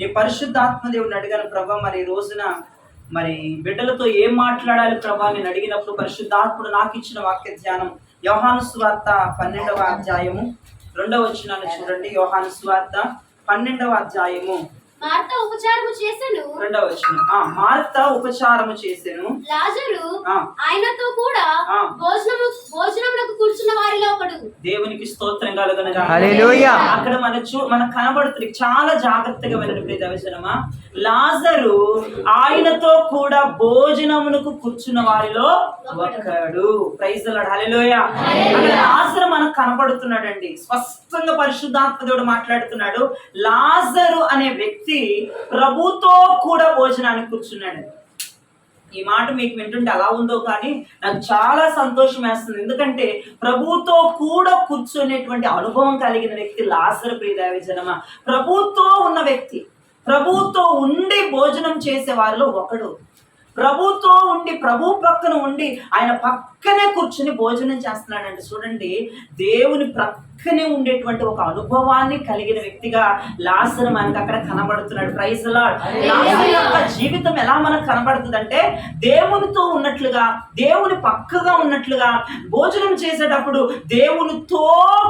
నీ పరిశుద్ధాత్మ దేవుడిని అడిగాను ప్రభా, మరి ఈ రోజున మరి బిడ్డలతో ఏం మాట్లాడాలి ప్రభా నేను అడిగినప్పుడు పరిశుద్ధాత్ముడు నాకు ఇచ్చిన వాక్య ధ్యానం యోహాను సువార్త 12వ అధ్యాయము 2వ వచనాన్ని చూడండి. యోహాను సువార్త 12వ అధ్యాయము మార్తా ఉపచారము చేసెను. 2వ వచనం. మార్తా ఉపచారము చేసెను, లాజరు ఆయనతో కూడా భోజనములకు కూర్చున్న వారిలో ఒకడు. దేవునికి స్తోత్రం కలుగునుగా. హల్లెలూయా. అక్కడ మనకు కనబడుతుంది, చాలా జాగ్రత్తగా వినండి ప్రియ దైవజనమా. లాజరు ఆయనతో కూడా భోజనమునకు కూర్చున్న వారిలో ఒకడు. Praise the lord. హల్లెలూయా. అక్కడ లాజరు మనకు కనబడుతున్నాడండి. స్పష్టంగా పరిశుద్ధాత్మ దేవుడు మాట్లాడుతున్నాడు. లాజరు అనే వ్యక్తి ప్రభుతో కూడా భోజనానికి కూర్చున్నాడు. ఈ మాట మీకు వింటుంటే ఎలా ఉందో కానీ నాకు చాలా సంతోషం వేస్తుంది. ఎందుకంటే ప్రభుతో కూడా కూర్చునేటువంటి అనుభవం కలిగిన వ్యక్తి లాజరు. ప్రియ దైవజనమా, ప్రభుతో ఉన్న వ్యక్తి, ప్రభుతో ఉండి భోజనం చేసే వారిలో ఒకడు. ప్రభుతో ఉండి ప్రభు పక్కన ఉండి ఆయన పక్కనే కూర్చుని భోజనం చేస్తున్నాడండి. చూడండి, దేవుని పక్కనే ఉండేటువంటి ఒక అనుభవాన్ని కలిగిన వ్యక్తిగా లాజరు మనకు అక్కడ కనబడుతున్నాడు. Praise the lord. లాజరు యొక్క జీవితం ఎలా మనకు కనబడుతుందంటే దేవునితో ఉన్నట్లుగా, దేవుని పక్కగా ఉన్నట్లుగా, భోజనం చేసేటప్పుడు దేవునితో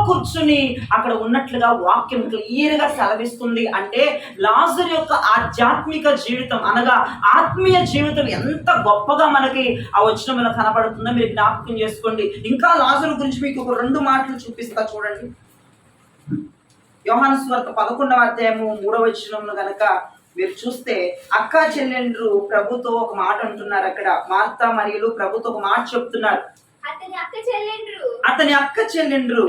కూర్చుని అక్కడ ఉన్నట్లుగా వాక్యం క్లియర్ గా సెలవిస్తుంది. అంటే లాజరు యొక్క ఆధ్యాత్మిక జీవితం అనగా ఆత్మీయ జీవితం ఎంత గొప్పగా మనకి ఆ వచనంలో కనబడుతుందో మీరు జ్ఞాపకం చేసుకోండి. ఇంకా లాజరు గురించి మీకు ఒక 2 మాటలు చూపిస్తా చూడండి. యోహాను సువార్త 11వ అధ్యాయము 3వ వచనంలో గనక మీరు చూస్తే అక్కా చెల్లెండ్రు ప్రభుతో ఒక మాట అంటున్నారు. అక్కడ మార్తా మరియులు ప్రభుతో ఒక మాట చెప్తున్నారు. అతని అక్క చెల్లెండ్రు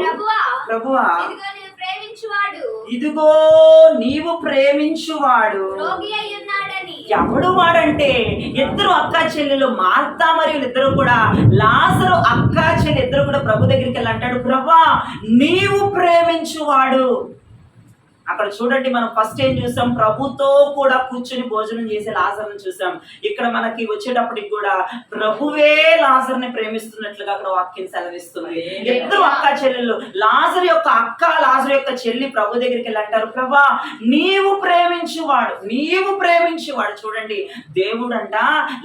ప్రభువా ఇదిగో నీవు ప్రేమించువాడు ఎవడు వాడంటే, ఇద్దరు అక్కా చెల్లెలు మార్తా మరియు ఇద్దరు కూడా, లాజరు అక్కా చెల్లి ఇద్దరు కూడా ప్రభు దగ్గరికి వెళ్ళి అంటాడు, ప్రభువా నీవు ప్రేమించువాడు. అక్కడ చూడండి, మనం ఫస్ట్ ఏం చూసాం, ప్రభుతో కూడా కూర్చొని భోజనం చేసే లాజరుని చూసాం. ఇక్కడ మనకి వచ్చేటప్పటికి కూడా ప్రభువే లాజరుని ప్రేమిస్తున్నట్లుగా అక్కడ వాక్యం సెలవిస్తుంది. ఇద్దరు అక్కా చెల్లెళ్ళు, లాజరు యొక్క అక్క, లాజరు యొక్క చెల్లి ప్రభు దగ్గరికి వెళ్ళి అంటారు, ప్రభా నీవు ప్రేమించువాడు, నీవు ప్రేమించువాడు. చూడండి, దేవుడు అంట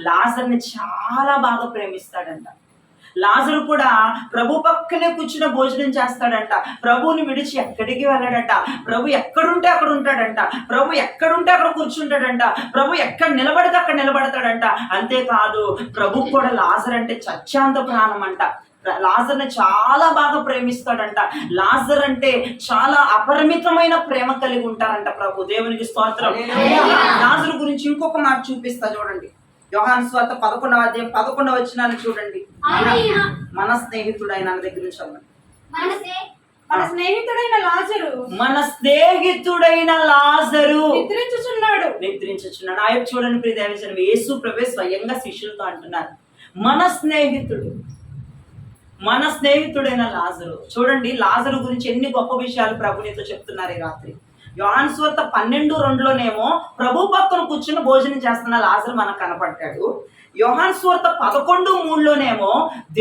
లాజరుని చాలా బాగా ప్రేమిస్తాడంట. లాజరు కూడా ప్రభు పక్కనే కూర్చుని భోజనం చేస్తాడంట. ప్రభువుని విడిచి ఎక్కడికి వెళ్ళాడట. ప్రభు ఎక్కడుంటే అక్కడ ఉంటాడంట. ప్రభు ఎక్కడుంటే అక్కడ కూర్చుంటాడంట. ప్రభు ఎక్కడ నిలబడితే అక్కడ నిలబడతాడంట. అంతేకాదు, ప్రభు కూడా లాజరు అంటే చచ్చాంత ప్రాణం అంట. లాజర్ని చాలా బాగా ప్రేమిస్తాడంట. లాజర్ అంటే చాలా అపరిమితమైన ప్రేమ కలిగి ఉంటారంట ప్రభు. దేవునికి స్తోత్రం. లాజరు గురించి ఇంకొక మాట చూపిస్తా చూడండి. యోహాను సువార్త 11వ అధ్యాయం 11వ వచనాన్ని చూడండి. మన స్నేహితుడైన దగ్గర నుంచి మన స్నేహితుడైన లాజరు నిద్రించుచున్నాడు. ఆయన చూడండి ప్రియ దైవజనం, యేసు ప్రభువే స్వయంగా శిష్యులతో అంటున్నారు, మన స్నేహితుడైన లాజరు. చూడండి, లాజరు గురించి ఎన్ని గొప్ప విషయాలు ప్రభు నీతో చెప్తున్నారు ఈ రాత్రి. యోహాను సువార్త 12:2లోనేమో ప్రభు పక్కన కూర్చుని భోజనం చేస్తున్న లాజరు మనకు కనపడ్డాడు. యోహాను సువార్త 11:3లోనేమో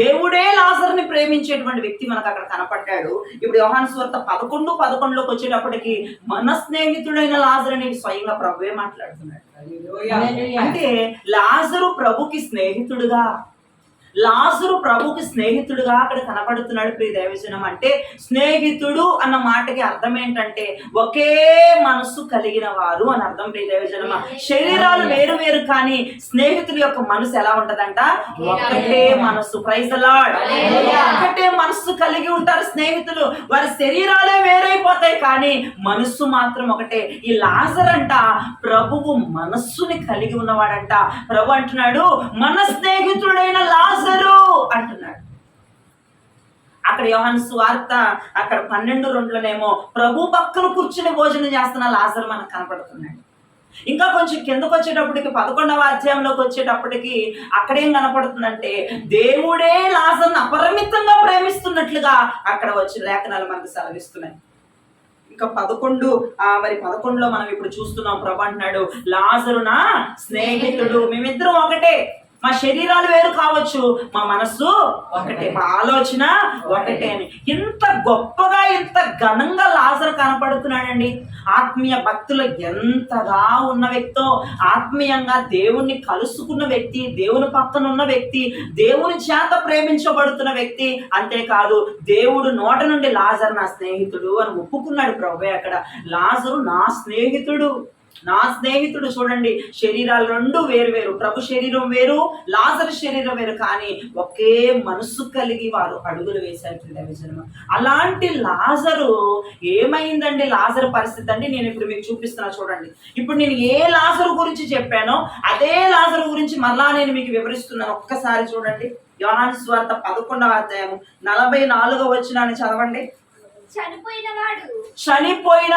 దేవుడే లాజరుని ప్రేమించేటువంటి వ్యక్తి మనకు అక్కడ కనపడ్డాడు. ఇప్పుడు యోహాను సువార్త 11:11లోకి వచ్చేటప్పటికి మన స్నేహితుడైన లాజరు అని స్వయంగా ప్రభువే మాట్లాడుతున్నాడు. అంటే లాజరు ప్రభుకి స్నేహితుడుగా, లాజరు ప్రభుకి స్నేహితుడుగా అక్కడ కనపడుతున్నాడు ప్రియ దైవజనం. అంటే స్నేహితుడు అన్న మాటకి అర్థం ఏంటంటే ఒకే మనస్సు కలిగిన వారు అని అర్థం ప్రియ దైవజనమా. శరీరాలు వేరు వేరు కానీ స్నేహితుల యొక్క మనసు ఎలా ఉంటదంట, ఒకటే మనస్సు. Praise the Lord. ఒకటే మనస్సు కలిగి ఉంటారు స్నేహితులు. వారి శరీరాలే వేరైపోతాయి కానీ మనస్సు మాత్రం ఒకటే. ఈ లాజర్ అంట ప్రభువు మనస్సుని కలిగి ఉన్నవాడంట. ప్రభు అంటున్నాడు, మన స్నేహితుడైన లాజరు అంటున్నాడు. అక్కడ యోహాను సువార్త అక్కడ 12:2లోనేమో ప్రభు పక్కన కూర్చుని భోజనం చేస్తున్న లాజరు మనకు కనపడుతున్నాడు. ఇంకా కొంచెం కిందకు వచ్చేటప్పటికి 11వ అధ్యాయంలోకి వచ్చేటప్పటికి అక్కడేం కనపడుతుందంటే దేవుడే లాజరుని అపరిమితంగా ప్రేమిస్తున్నట్లుగా అక్కడ వచ్చిన లేఖనాలు మనకు సెలవిస్తున్నాయి. ఇంకా 11లో మనం ఇప్పుడు చూస్తున్నాం, ప్రభు అంటున్నాడు, లాజరు నా స్నేహితుడు, మేమిద్దరం ఒకటే. మా శరీరాలు వేరు కావచ్చు, మా మనస్సు ఒకటే, మా ఆలోచన ఒకటే అని ఇంత గొప్పగా ఇంత ఘనంగా లాజరు కనపడుతున్నాడండి. ఆత్మీయ భక్తులు ఎంతగా ఉన్న వ్యక్తో, ఆత్మీయంగా దేవుణ్ణి కలుసుకున్న వ్యక్తి, దేవుని పక్కన ఉన్న వ్యక్తి, దేవుని చేత ప్రేమించబడుతున్న వ్యక్తి. అంతేకాదు దేవుడు నోట నుండి లాజరు నా స్నేహితుడు అని ఒప్పుకున్నాడు ప్రభువే. అక్కడ లాజరు నా స్నేహితుడు, నా స్నేహితుడు. చూడండి, శరీరాలు రెండు వేరు వేరు, ప్రభు శరీరం వేరు, లాజరు శరీరం వేరు, కానీ ఒకే మనస్సు కలిగి వారు అడుగులు వేశారు. అలాంటి లాజరు ఏమైందండి? లాజరు పరిస్థితి అండి నేను ఇప్పుడు మీకు చూపిస్తున్నా చూడండి. ఇప్పుడు నేను ఏ లాజరు గురించి చెప్పానో అదే లాజరు గురించి మళ్ళా నేను మీకు వివరిస్తున్నాను. ఒక్కసారి చూడండి, యోహాను సువార్త 11వ అధ్యాయం 44వ వచనాన్ని చదవండి. చనిపోయిన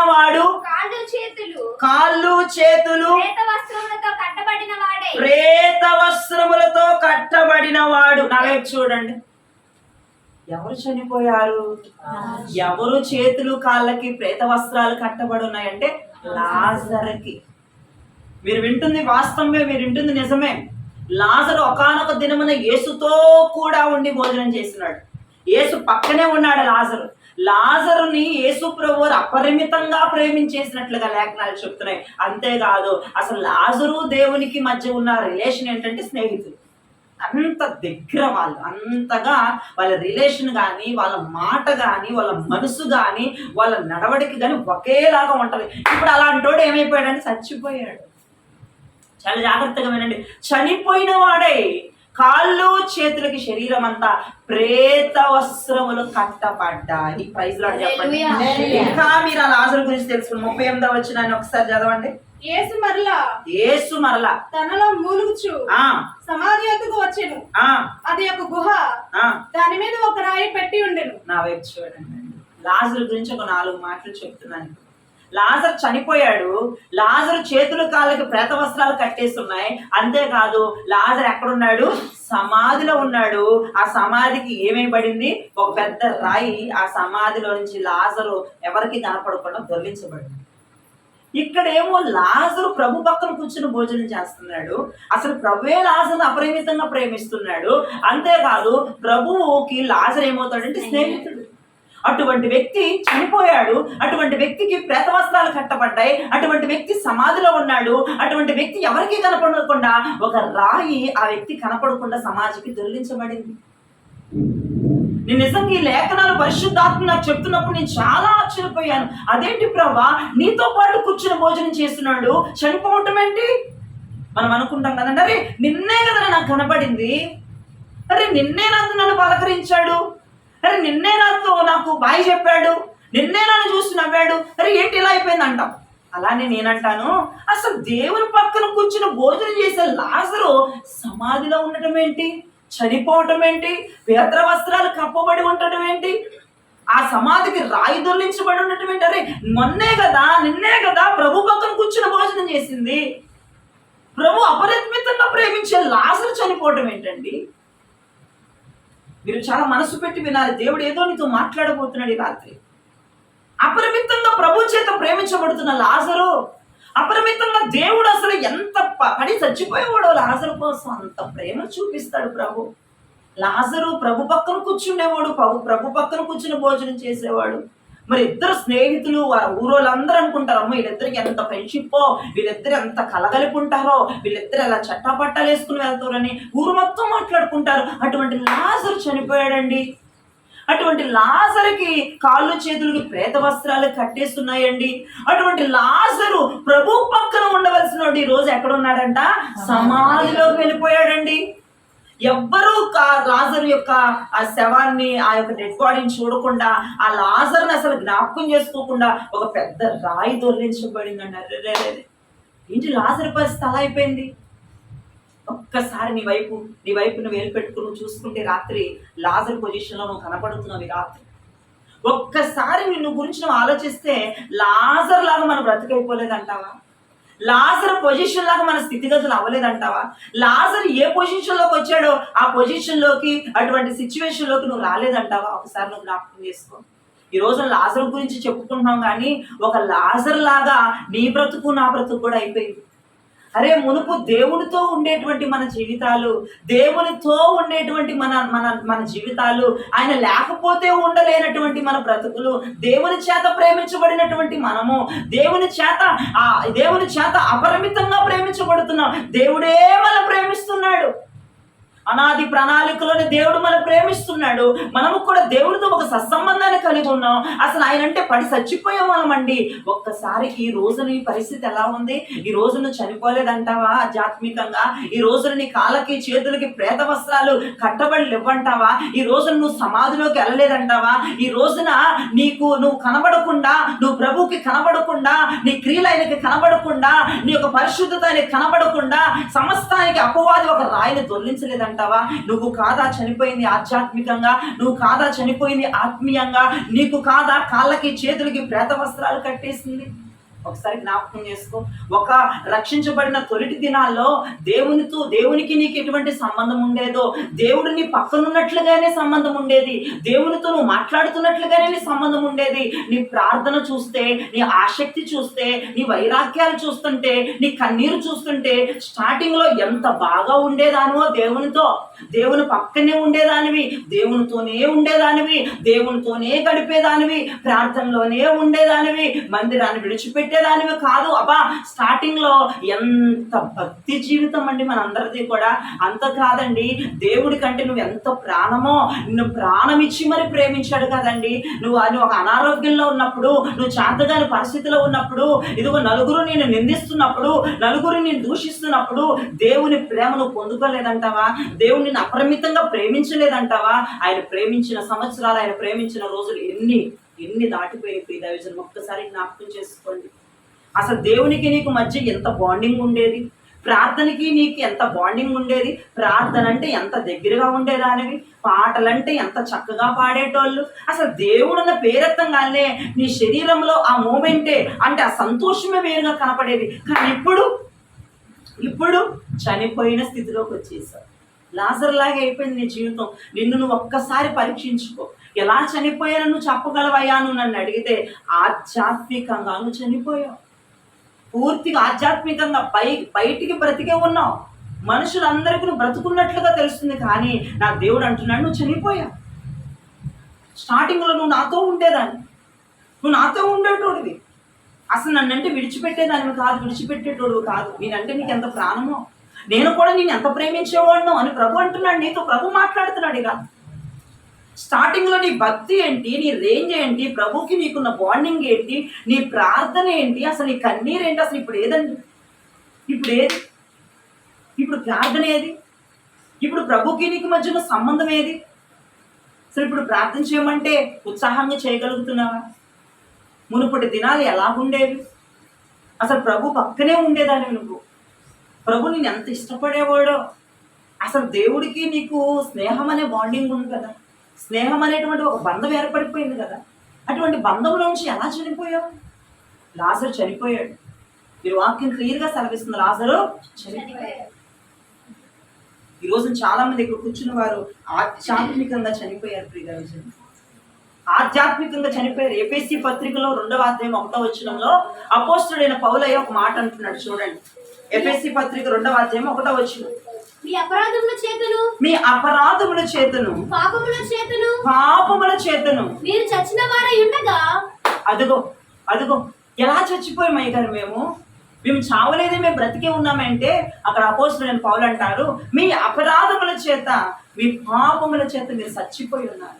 వాడు కాళ్ళు చేతులు ప్రేత వస్త్రములతో కట్టబడిన వాడు. నా వైపు చూడండి, ఎవరు చనిపోయారు? ఎవరు చేతులు కాళ్ళకి ప్రేత వస్త్రాలు కట్టబడి ఉన్నాయంటే లాజరుకి. మీరు వింటుంది వాస్తవమే, మీరు వింటుంది నిజమే. లాజరు ఒకానొక దినమున యేసుతో కూడా ఉండి భోజనం చేస్తున్నాడు. యేసు పక్కనే ఉన్నాడు లాజరు. లాజరుని యేసు ప్రభువు అపరిమితంగా ప్రేమించేసినట్లుగా లేఖనాలు చెప్తున్నాయి. అంతేకాదు, అసలు లాజరు దేవునికి మధ్య ఉన్న రిలేషన్ ఏంటంటే స్నేహితులు. అంత దగ్గర వాళ్ళు, అంతగా వాళ్ళ రిలేషన్ కానీ, వాళ్ళ మాట కానీ, వాళ్ళ మనసు కానీ, వాళ్ళ నడవడిక కానీ ఒకేలాగా ఉంటది. ఇప్పుడు అలాంటోడు ఏమైపోయాడంటే చచ్చిపోయాడు. చాలా జాగ్రత్తగా వినండి. చనిపోయిన వాడే కాళ్ళు చేతులకి శరీరం అంతా ప్రేత వస్త్రములు కట్టబడ్డాయి. ప్రైజ్ లార్డ్ చెప్పండి. ఇంకా మీరు ఆ లాజరు గురించి తెలుసుకుని 38వ వచనాన్ని ఒకసారి చదవండి. యేసు మరలా తనలో మూలుగుచు సమాధి యొద్దకు వచ్చెను. అది ఒక గుహ, దాని మీద ఒక రాయి పెట్టి ఉండెను. నా వైపు చూడండి. లాజరు గురించి ఒక 4 మాటలు చెప్తున్నాను. లాజరు చనిపోయాడు. లాజరు చేతులు కాళ్ళకి ప్రేత వస్త్రాలు కట్టేస్తున్నాయి. అంతేకాదు, లాజరు ఎక్కడున్నాడు? సమాధిలో ఉన్నాడు. ఆ సమాధికి ఏమైపడింది? ఒక పెద్ద రాయి ఆ సమాధిలో నుంచి లాజరు ఎవరికి కనపడకుండా దొర్లించబడింది. ఇక్కడేమో లాజరు ప్రభు పక్కన కూర్చుని భోజనం చేస్తున్నాడు. అసలు ప్రభువే లాజరును అపరిమితంగా ప్రేమిస్తున్నాడు. అంతేకాదు, ప్రభువుకి లాజరు ఏమవుతాడంటే స్నేహితుడు. అటువంటి వ్యక్తి చనిపోయాడు. అటువంటి వ్యక్తికి ప్రేత వస్త్రాలు కట్టబడ్డాయి. అటువంటి వ్యక్తి సమాధిలో ఉన్నాడు. అటువంటి వ్యక్తి ఎవరికి కనపడకుండా ఒక రాయి ఆ వ్యక్తి కనపడకుండా సమాధికి దొర్లించబడింది. నేను నిజంగా ఈ లేఖనాలు పరిశుద్ధాత్మ నాకు చెప్తున్నప్పుడు నేను చాలా ఆశ్చర్యపోయాను. అదేంటి ప్రభా, నీతో పాటు కూర్చుని భోజనం చేస్తున్నాడు, చనిపోవటం ఏంటి? మనం అనుకుంటాం కదండి, అరే నిన్నే కదా నాకు కనపడింది, అరే నిన్నే నన్ను పలకరించాడు, అరే నిన్నే నాకు బాయ్ చెప్పాడు, నిన్నే నన్ను చూసి నవ్వాడు, అరే ఏంటి ఇలా అయిపోయింది అంటాం. అలానే నేనంటాను, అసలు దేవుని పక్కన కూర్చుని భోజనం చేసే లాజరు సమాధిలో ఉండటం ఏంటి? చనిపోవటం ఏంటి? ప్రేత వస్త్రాలు కప్పబడి ఉండటం ఏంటి? ఆ సమాధికి రాయి దొర్లించబడి ఉండటం ఏంటి? అరే నిన్నే కదా ప్రభు పక్కన కూర్చుని భోజనం చేసింది. ప్రభు అపరిమితంగా ప్రేమించే లాజరు చనిపోవటం ఏంటండి? మీరు చాలా మనసు పెట్టి వినాలి. దేవుడు ఏదో నీతో మాట్లాడబోతున్నాడు ఈ రాత్రి. అపరిమితంగా ప్రభు చేత ప్రేమించబడుతున్న లాజరు, అపరిమితంగా దేవుడు అసలు ఎంత పడి చచ్చిపోయేవాడో లాజరు కోసం అంత ప్రేమ చూపిస్తాడు ప్రభు. లాజరు ప్రభు పక్కన కూర్చుండేవాడు, ప్రభు పక్కన కూర్చుని భోజనం చేసేవాడు. మరి ఇద్దరు స్నేహితులు, వారి ఊరోళ్ళందరూ అనుకుంటారు, అమ్మ వీళ్ళిద్దరికి ఎంత ఫ్రెండ్షిప్పో, వీళ్ళిద్దరు ఎంత కలగలిపుంటారో, వీళ్ళిద్దరు ఎలా చట్టాపట్టాలు వేసుకుని వెళ్తారని ఊరు మొత్తం మాట్లాడుకుంటారు. అటువంటి లాజరు చనిపోయాడండి. అటువంటి లాజరుకి కాళ్ళు చేతులకి ప్రేత వస్త్రాలు కట్టేస్తున్నాయండి. అటువంటి లాజరు ప్రభు పక్కన ఉండవలసిన ఈ రోజు ఎక్కడున్నాడంట? సమాధిలోకి వెళ్ళిపోయాడండి. ఎవ్వరూ లాజరు యొక్క ఆ శవాన్ని, ఆ యొక్క డెడ్ బాడీని చూడకుండా, ఆ లాజర్ని అసలు జ్ఞాపకం చేసుకోకుండా ఒక పెద్ద రాయి దొర్లించబడిందండి. అరే ఏంటి లాజరు పరిస్థితి అలా అయిపోయింది? ఒక్కసారి నీ వైపు నువ్వు వేలు పెట్టుకుని చూసుకుంటే రాత్రి లాజరు పొజిషన్లో నువ్వు కనపడుతున్నావు. రాత్రి ఒక్కసారి నిన్ను గురించి నువ్వు ఆలోచిస్తే లాజరు లాగా మనం బ్రతికైపోలేదంటావా? లాజరు పొజిషన్ లాగా మన స్థితిగతులు అవ్వలేదంటావా? లాజరు ఏ పొజిషన్ లోకి వచ్చాడో ఆ పొజిషన్ లోకి, అటువంటి సిచ్యువేషన్ లోకి నువ్వు రాలేదంటావా? ఒకసారి నువ్వు జ్ఞాపకం చేసుకో. ఈ రోజు లాజరు గురించి చెప్పుకుంటున్నాం, కానీ ఒక లాజరు లాగా నీ బ్రతుకు నా బ్రతుకు కూడా అయిపోయింది. అరే మునుపు దేవునితో ఉండేటువంటి మన జీవితాలు, దేవునితో ఉండేటువంటి మన మన మన జీవితాలు, ఆయన లేకపోతే ఉండలేనటువంటి మన బ్రతుకులు, దేవుని చేత ప్రేమించబడినటువంటి మనము, దేవుని చేత అపరిమితంగా ప్రేమించబడుతున్నాం. దేవుడే మనం ప్రేమిస్తున్నాడు. అనాది ప్రణాళికలోని దేవుడు మనం ప్రేమిస్తున్నాడు. మనము కూడా దేవుడితో ఒక సత్సంబంధాన్ని కలిగి ఉన్నాం. అసలు ఆయన అంటే పడి చచ్చిపోయాం మనమండి. ఒక్కసారి ఈ రోజు నీ పరిస్థితి ఎలా ఉంది? ఈ రోజు నువ్వు చనిపోలేదంటావా ఆధ్యాత్మికంగా? ఈ రోజు నీ కాళ్ళకి చేతులకి ప్రేత వస్త్రాలు కట్టబడి ఇవ్వంటావా? ఈ రోజు నువ్వు సమాధిలోకి వెళ్ళలేదంటావా? ఈ రోజున నువ్వు కనబడకుండా, నువ్వు ప్రభువుకి కనబడకుండా, నీ క్రియలు ఆయనకి కనబడకుండా, నీ యొక్క పరిశుద్ధత ఆయనకి కనబడకుండా, సమస్తానికి అపవాది ఒక రాయిని దొర్లించలేదంట. నువ్వు కాదా చనిపోయింది ఆధ్యాత్మికంగా? నువ్వు కాదా చనిపోయింది ఆత్మీయంగా? నీకు కాదా కాళ్ళకి చేతులకి ప్రేత వస్త్రాలు కట్టేసింది? ఒకసారి జ్ఞాపకం చేసుకో. ఒక రక్షించబడిన తొలిటి దినాల్లో దేవునికి నీకు ఎటువంటి సంబంధం ఉండేదో, దేవుడు నీ పక్కనున్నట్లుగానే సంబంధం ఉండేది, దేవునితో నువ్వు మాట్లాడుతున్నట్లుగానే నీ సంబంధం ఉండేది. నీ ప్రార్థన చూస్తే, నీ ఆసక్తి చూస్తే, నీ వైరాగ్యాలు చూస్తుంటే, నీ కన్నీరు చూస్తుంటే స్టార్టింగ్ లో ఎంత బాగా ఉండేదానివో దేవుని పక్కనే ఉండేదానివి, దేవునితోనే ఉండేదానివి, దేవునితోనే గడిపేదానివి, ప్రార్థనలోనే ఉండేదానివి, మందిరాన్ని విడిచిపెట్టేదానివి కాదు. స్టార్టింగ్ లో ఎంత భక్తి జీవితం అండి మనందరిది కూడా. అంత కాదండి, దేవుడి కంటే నువ్వు ఎంత ప్రాణమో, నువ్వు ప్రాణం ఇచ్చి మరి ప్రేమించాడు కదండి. నువ్వు ఒక అనారోగ్యంలో ఉన్నప్పుడు, నువ్వు చేతగాని పరిస్థితిలో ఉన్నప్పుడు, ఇదిగో నలుగురు నేను నిందిస్తున్నప్పుడు, నలుగురు నేను దూషిస్తున్నప్పుడు దేవుని ప్రేమ నువ్వు పొందుకోలేదంటావా? దేవుని అపరిమితంగా ప్రేమించలేదంటావా? ఆయన ప్రేమించిన సంవత్సరాలు, ఆయన ప్రేమించిన రోజులు ఎన్ని దాటిపోయి ప్రియ దైవజనం ఒక్కసారి జ్ఞాపకం చేసుకోండి. అసలు దేవునికి నీకు మధ్య ఎంత బాండింగ్ ఉండేది, ప్రార్థనకి నీకు ఎంత బాండింగ్ ఉండేది, ప్రార్థన అంటే ఎంత దగ్గరగా ఉండేదానివి, పాటలంటే ఎంత చక్కగా పాడేటోళ్ళు. అసలు దేవుడున్న పేరెత్తంగానే నీ శరీరంలో ఆ మూమెంటే అంటే ఆ సంతోషమే వేరుగా కనపడేది. కానీ ఇప్పుడు చనిపోయిన స్థితిలోకి వచ్చేసావు. లాజర్ లాగా అయిపోయింది నీ జీవితం. నిన్ను నువ్వు ఒక్కసారి పరీక్షించుకో. ఎలా చనిపోయాను నువ్వు చెప్పగలవయ్యా? నువ్వు నన్ను అడిగితే ఆధ్యాత్మికంగా నువ్వు చనిపోయావు. పూర్తిగా ఆధ్యాత్మికంగా బయటికి బ్రతికే ఉన్నావు. మనుషులందరికీ నువ్వు బ్రతుకున్నట్లుగా తెలుస్తుంది, కానీ నా దేవుడు అంటున్నాడు నువ్వు చనిపోయావు. స్టార్టింగ్లో నువ్వు నాతో ఉండేదాన్ని, నువ్వు నాతో ఉండేటోడివి. అసలు నన్నంటే విడిచిపెట్టేదానివి కాదు, విడిచిపెట్టేటోడు కాదు. నేనంటే నీకు ఎంత ప్రాణమో, నేను కూడా నేను ఎంత ప్రేమించేవాడును అని ప్రభు అంటున్నాడు. నీతో ప్రభు మాట్లాడుతున్నాడు. ఇక స్టార్టింగ్ లో నీ భక్తి ఏంటి, నీ రేంజ్ ఏంటి, ప్రభుకి నీకున్న బాండింగ్ ఏంటి, నీ ప్రార్థన ఏంటి, అసలు నీ కన్నీరు ఏంటి, అసలు ఇప్పుడు ఏదండి? ఇప్పుడు ప్రార్థన ఏది? ఇప్పుడు ప్రభుకి నీకు మధ్యన సంబంధం ఏది? అసలు ఇప్పుడు ప్రార్థన చేయమంటే ఉత్సాహంగా చేయగలుగుతున్నావా? మునుపటి దినాలు ఎలాగుండేవి? అసలు ప్రభు పక్కనే ఉండేదాన్ని నువ్వు. ప్రభు నేను ఎంత ఇష్టపడేవాడో. అసలు దేవుడికి నీకు స్నేహం అనే బాండింగ్ ఉంది కదా, స్నేహం అనేటువంటి ఒక బంధం ఏర్పడిపోయింది కదా. అటువంటి బంధంలో నుంచి ఎలా చనిపోయావు? లాజరు చనిపోయాడు. మీరు వాక్యం క్లియర్గా సెలవిస్తుంది, లాజరు చనిపోయాడు. ఈరోజు చాలా మంది ఇక్కడ కూర్చున్న వారు ఆధ్యాత్మికంగా చనిపోయారు. ప్రియజన్ ఆధ్యాత్మికంగా చనిపోయారు. ఎఫెసీ పత్రికలో 2వ అధ్యాయం 1వ వచనంలో అపోస్తలుడైన పౌలయ్య ఒక మాట అంటున్నాడు చూడండి. ఎఫెసీ పత్రిక 2వ అధ్యాయం 1వ వచనం, మీ అపరాధముల చేతను పాపముల చేతను మీరు చచ్చిన వారై ఉండగా. అదిగో ఎలా చచ్చిపోయాం అయ్యగారు? మేము చావలేదే, మేము బ్రతికే ఉన్నామంటే అక్కడ అపోస్తలుడైన పౌలు అంటారు, మీ అపరాధముల చేత, మీ పాపముల చేత మీరు చచ్చిపోయి ఉన్నారు.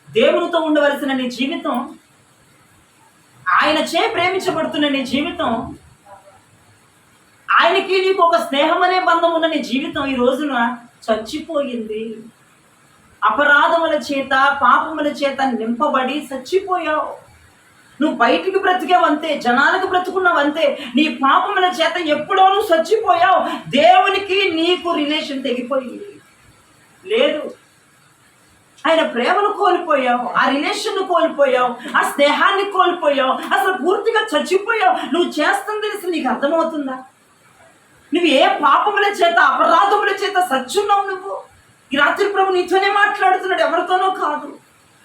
దేవునితో ఉండవలసిన నీ జీవితం, ఆయన చే ప్రేమించబడుతున్న నీ జీవితం, ఆయనకి నీకు ఒక స్నేహం అనే బంధం ఉన్న నీ జీవితం ఈ రోజున చచ్చిపోయింది. అపరాధముల చేత, పాపముల చేత నింపబడి చచ్చిపోయావు. నువ్వు బయటికి బ్రతికేవంతే, జనాలకు బ్రతుకున్నావంతే. నీ పాపముల చేత ఎప్పుడో నువ్వు చచ్చిపోయావు. దేవునికి నీకు రిలేషన్ తెగిపోయింది లేదు. ఆయన ప్రేమను కోల్పోయావు, ఆ రిలేషన్ కోల్పోయావు, ఆ స్నేహాన్ని కోల్పోయావు, అసలు పూర్తిగా చచ్చిపోయావు. నువ్వు చేస్తుంది అసలు నీకు అర్థమవుతుందా? నువ్వు ఏ పాపముల చేత, అపరాధముల చేత సచ్చున్నావు నువ్వు. ఈ రాత్రి ప్రభు నీతోనే మాట్లాడుతున్నాడు, ఎవరితోనో కాదు.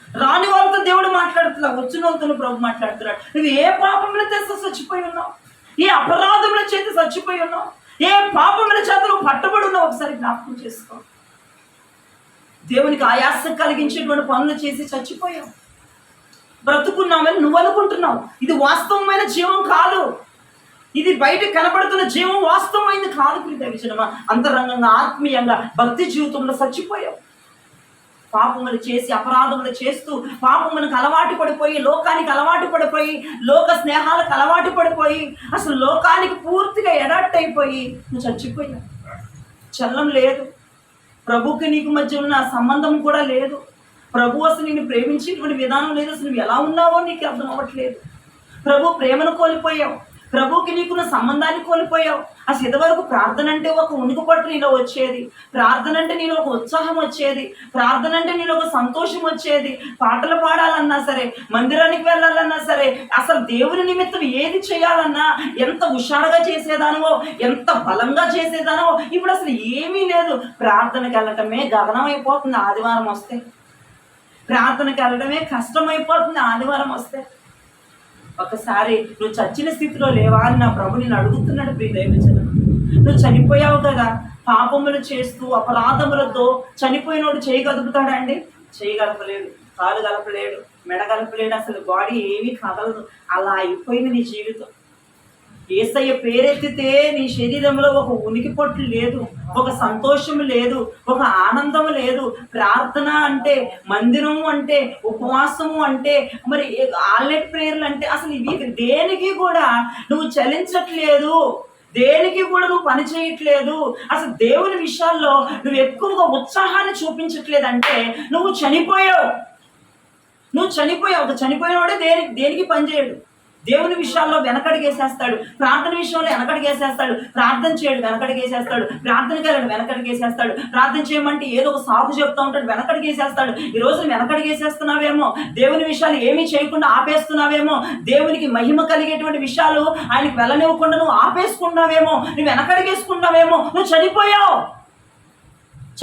రాని వాళ్ళతో దేవుడు మాట్లాడుతున్నాడు, వచ్చిన వాళ్ళతో ప్రభు మాట్లాడుతున్నాడు. నువ్వు ఏ పాపముల చేత చచ్చిపోయి ఉన్నావు? ఏ అపరాధముల చేత చచ్చిపోయి ఉన్నావు, ఏ పాపముల చేత నువ్వు పట్టబడి ఉన్నావు, ఒకసారి జ్ఞాపకం చేసుకో. దేవునికి ఆయాసం కలిగించేటువంటి పనులు చేసి చచ్చిపోయావు. బ్రతుకున్నామని నువ్వు అనుకుంటున్నావు. ఇది వాస్తవమైన జీవం కాదు. ఇది బయట కనబడుతున్న జీవం వాస్తవమైంది కాదు. ప్రియజనమా, అంతరంగంగా ఆత్మీయంగా భక్తి జీవితంలో చచ్చిపోయావు. పాపములు చేసి అపరాధములు చేస్తూ పాపములకు అలవాటు పడిపోయి, లోకానికి అలవాటు పడిపోయి, లోక స్నేహాలకు అలవాటు పడిపోయి, అసలు లోకానికి పూర్తిగా ఎడాప్ట్ అయిపోయి నువ్వు చచ్చిపోయావు. చల్లం లేదు. ప్రభుకి నీకు మధ్య ఉన్న సంబంధం కూడా లేదు. ప్రభు అసలు నిన్ను ప్రేమించేటువంటి విధానం లేదు. అసలు నువ్వు ఎలా ఉన్నావో నీకు అర్థం అవ్వట్లేదు. ప్రభు ప్రేమను కోల్పోయావు. ప్రభుకి నీకున్న సంబంధాన్ని కోల్పోయావు. అసలు ఇదివరకు ప్రార్థన అంటే ఒక ఉనికి పట్టు నీలో వచ్చేది. ప్రార్థన అంటే నీలో ఒక ఉత్సాహం వచ్చేది. ప్రార్థన అంటే నీలో ఒక సంతోషం వచ్చేది. పాటలు పాడాలన్నా సరే, మందిరానికి వెళ్ళాలన్నా సరే, అసలు దేవుని నిమిత్తం ఏది చేయాలన్నా ఎంత హుషారుగా చేసేదానవో, ఎంత బలంగా చేసేదానవో ఇప్పుడు అసలు ఏమీ లేదు. ప్రార్థనకి వెళ్ళటమే గగనం అయిపోతుంది ఆదివారం వస్తే. ప్రార్థనకి వెళ్ళడమే కష్టమైపోతుంది ఆదివారం వస్తే. ఒకసారి నువ్వు చచ్చిన స్థితిలో లేవా అని నా ప్రభు నేను అడుగుతున్నాడు. ప్రియదైవజనం, నువ్వు చనిపోయావు కదా. పాపములు చేస్తూ అపరాధములతో చనిపోయినోడు చేయగలుగుతాడండి? చేయగలపలేడు. కాలు గలపలేడు, మెడ గలపలేడు. అసలు బాడీ ఏమీ కదలదు. అలా అయిపోయింది నీ జీవితం. యేసయ్య పేరెత్తితే నీ శరీరంలో ఒక ఉనికి పొట్టు లేదు, ఒక సంతోషం లేదు, ఒక ఆనందం లేదు. ప్రార్థన అంటే, మందిరం అంటే, ఉపవాసము అంటే, మరి ఆల్నైట్ ప్రేయర్లు అంటే అసలు ఇవి దేనికి కూడా నువ్వు చలించట్లేదు. దేనికి కూడా నువ్వు పని చేయట్లేదు. అసలు దేవుని విషయాల్లో నువ్వు ఎక్కువగా ఉత్సాహాన్ని చూపించట్లేదంటే నువ్వు చనిపోయావు. నువ్వు చనిపోయావు. ఒక చనిపోయినవాడే దేనికి పని చేయడు. దేవుని విషయాల్లో వెనకడిగేసేస్తాడు. ప్రార్థన విషయంలో వెనకడిగేసేస్తాడు. ప్రార్థన చేయడు, వెనకడిగేసేస్తాడు. ప్రార్థనకి వెళ్ళడు, వెనకడిగేసేస్తాడు. ప్రార్థన చేయమంటే ఏదో ఒక సాగు చెప్తా ఉంటాడు, వెనకడిగేసేస్తాడు. ఈ రోజు వెనకడిగేసేస్తున్నావేమో, దేవుని విషయాలు ఏమీ చేయకుండా ఆపేస్తున్నావేమో, దేవునికి మహిమ కలిగేటువంటి విషయాలు ఆయనకు వెళ్ళనివ్వకుండా నువ్వు ఆపేసుకున్నావేమో, నువ్వు వెనకడిగేసుకున్నావేమో. నువ్వు చనిపోయావు.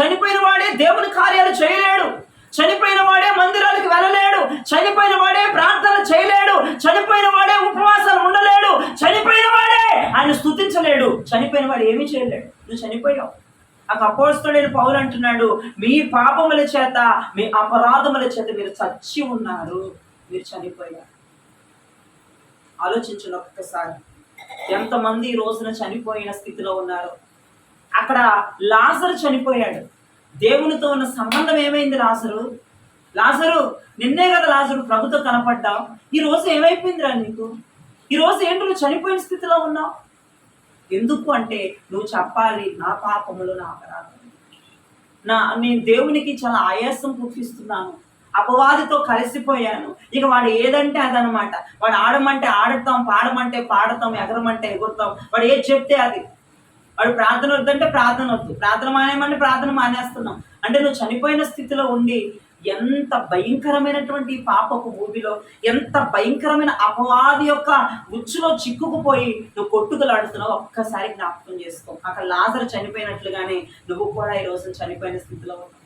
చనిపోయిన వాడే దేవుని కార్యాలు చేయలేడు. చనిపోయిన వాడే మందిరాలకు వెళ్ళలేడు. చనిపోయిన వాడే ప్రార్థన చేయలేడు. చనిపోయిన వాడే ఉపవాసాలు ఉండలేడు. చనిపోయిన వాడే ఆయన స్తుతించలేడు. చనిపోయిన వాడు ఏమీ చేయలేడు. నువ్వు చనిపోయావు. ఆ అపోస్తలుడైన పౌలు అంటున్నాడు, మీ పాపముల చేత, మీ అపరాధముల చేత మీరు చచ్చి ఉన్నారు, మీరు చనిపోయారు. ఆలోచించండి ఒక్కసారి, ఎంతమంది ఈ రోజున చనిపోయిన స్థితిలో ఉన్నారు. అక్కడ లాజరు చనిపోయాడు. దేవునితో ఉన్న సంబంధం ఏమైంది? లాజరు నిన్నే కదా లాజరు ప్రభుతో కనపడ్డావు. ఈ రోజు ఏమైపోయిందిరా నీకు? ఈ రోజు ఏంటి నువ్వు చనిపోయిన స్థితిలో ఉన్నావు? ఎందుకు అంటే నువ్వు చెప్పాలి, నా పాపములు, నా అపరాధములు, నేను దేవునికి చాలా ఆయాసం పుట్టిస్తున్నాను, అపవాదితో కలిసిపోయాను. ఇక వాడు ఏదంటే అదనమాట. వాడు ఆడమంటే ఆడతాం, పాడమంటే పాడతాం, ఎగరమంటే ఎగురుతాం. వాడు ఏది చెప్తే అది. వాడు ప్రార్థన వద్దంటే ప్రార్థన వద్దు, ప్రార్థన మానేయమంటే ప్రార్థన మానేస్తున్నాం. అంటే నువ్వు చనిపోయిన స్థితిలో ఉండి ఎంత భయంకరమైనటువంటి పాపపు ఊబిలో, ఎంత భయంకరమైన అపవాది యొక్క ఉచ్చులో చిక్కుకుపోయి నువ్వు కొట్టుకులాడుతున్నావు. ఒక్కసారి జ్ఞాపకం చేసుకో. అక్కడ లాజరు చనిపోయినట్లుగానే నువ్వు కూడా ఈ రోజు చనిపోయిన స్థితిలో ఉన్నావు.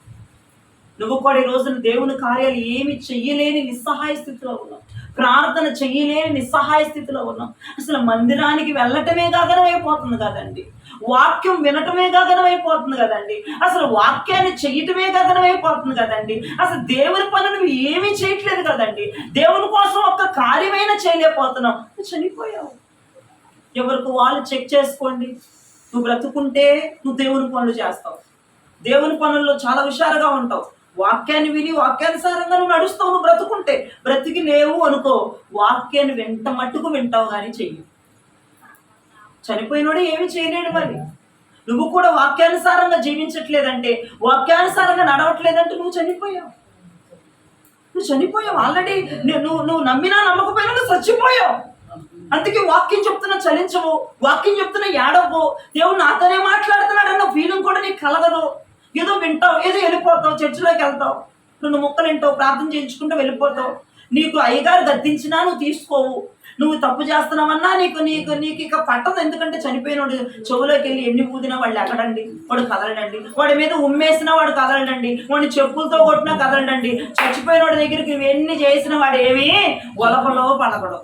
నువ్వు కూడా ఈ రోజున దేవుని కార్యాలు ఏమి చెయ్యలేని నిస్సహాయ స్థితిలో ఉన్నావు. ప్రార్థన చెయ్యలేని నిస్సహాయ స్థితిలో ఉన్నాం. అసలు మందిరానికి వెళ్ళటమే గగనమైపోతుంది కదండి. వాక్యం వినటమే గగనమైపోతుంది కదండి. అసలు వాక్యాన్ని చెయ్యటమే గగనమైపోతుంది కదండి. అసలు దేవుని పనులు ఏమీ చేయట్లేదు కదండి. దేవుని కోసం ఒక్క కార్యమైనా చేయలేకపోతున్నావు. నువ్వు చనిపోయావు. ఎవరికి వాళ్ళు చెక్ చేసుకోండి. నువ్వు బ్రతుకుంటే నువ్వు దేవుని పనులు చేస్తావు. దేవుని పనుల్లో చాలా హుషారుగా ఉంటావు. వాక్యాన్ని విని వాక్యానుసారంగా నువ్వు నడుస్తావు. నువ్వు బ్రతుకుంటే బ్రతికి లేవు అనుకో, వాక్యాన్ని వెంట మట్టుకు వింటావు కానీ చెయ్యి. చనిపోయినోడే ఏమి చేయలేడు. మరి నువ్వు కూడా వాక్యానుసారంగా జీవించట్లేదంటే, వాక్యానుసారంగా నడవట్లేదంటే నువ్వు చనిపోయావు. నువ్వు చనిపోయావు ఆల్రెడీ. నువ్వు నమ్మినా నమ్మకపోయినా నువ్వు చచ్చిపోయావు. అందుకే వాక్యం చెప్తున్నా చలించవు, వాక్యం చెప్తున్నా ఏడవు, దేవుడు నాతోనే మాట్లాడుతున్నాడు అన్న ఫీలింగ్ కూడా నీకు కలగదు. ఏదో వింటావు, ఏదో వెళ్ళిపోతావు, చర్చిలోకి వెళ్తావు, నువ్వు మొక్కలు వింటావు, ప్రార్థన చేయించుకుంటూ వెళ్ళిపోతావు. నీకు అయ్యగారు గద్దించినా నువ్వు తీసుకోవు. నువ్వు తప్పు చేస్తున్నావన్నా నీకు నీకు నీకు ఇక పట్టదు. ఎందుకంటే చనిపోయినోడు చెవులోకి వెళ్ళి ఎన్ని ఊదినా వాడు ఎక్కడండి, వాడు కదలడండి. వాడి మీద ఉమ్మేసినా వాడు కదలడండి, వాడిని చెప్పులతో కొట్టినా కదలడండి. చచ్చిపోయినోడి దగ్గరికి ఎన్ని చేసిన వాడు ఏమీ ఒలపలో పడకడు.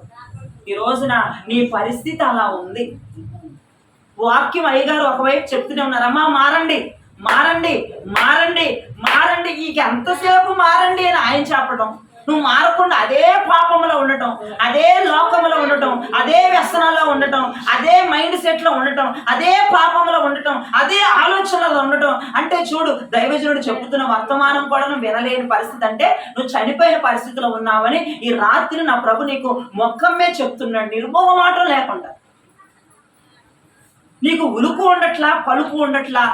ఈ రోజున నీ పరిస్థితి అలా ఉంది. వాక్యం అయ్యగారు ఒకవైపు చెప్తూనే ఉన్నారు, అమ్మా మారండి మారండి మారండి మారండి, ఇక ఎంతసేపు మారండి అని ఆయన చెప్పడం, నువ్వు మారకుండా అదే పాపంలో ఉండటం, అదే లోకంలో ఉండటం, అదే వ్యసనాల్లో ఉండటం, అదే మైండ్ సెట్ లో ఉండటం, అదే పాపంలో ఉండటం, అదే ఆలోచనలో ఉండటం. అంటే చూడు, దైవజనుడు చెబుతున్న వర్తమానం కూడా నువ్వు వినలేని పరిస్థితి, అంటే నువ్వు చనిపోయిన పరిస్థితిలో ఉన్నావని ఈ రాత్రి నా ప్రభు నీకు మొక్కమే చెప్తున్నాడు, నిర్మోహమాటం లేకుండా. నీకు ఉలుకు ఉండట్లా, పలుకు ఉండట్లా.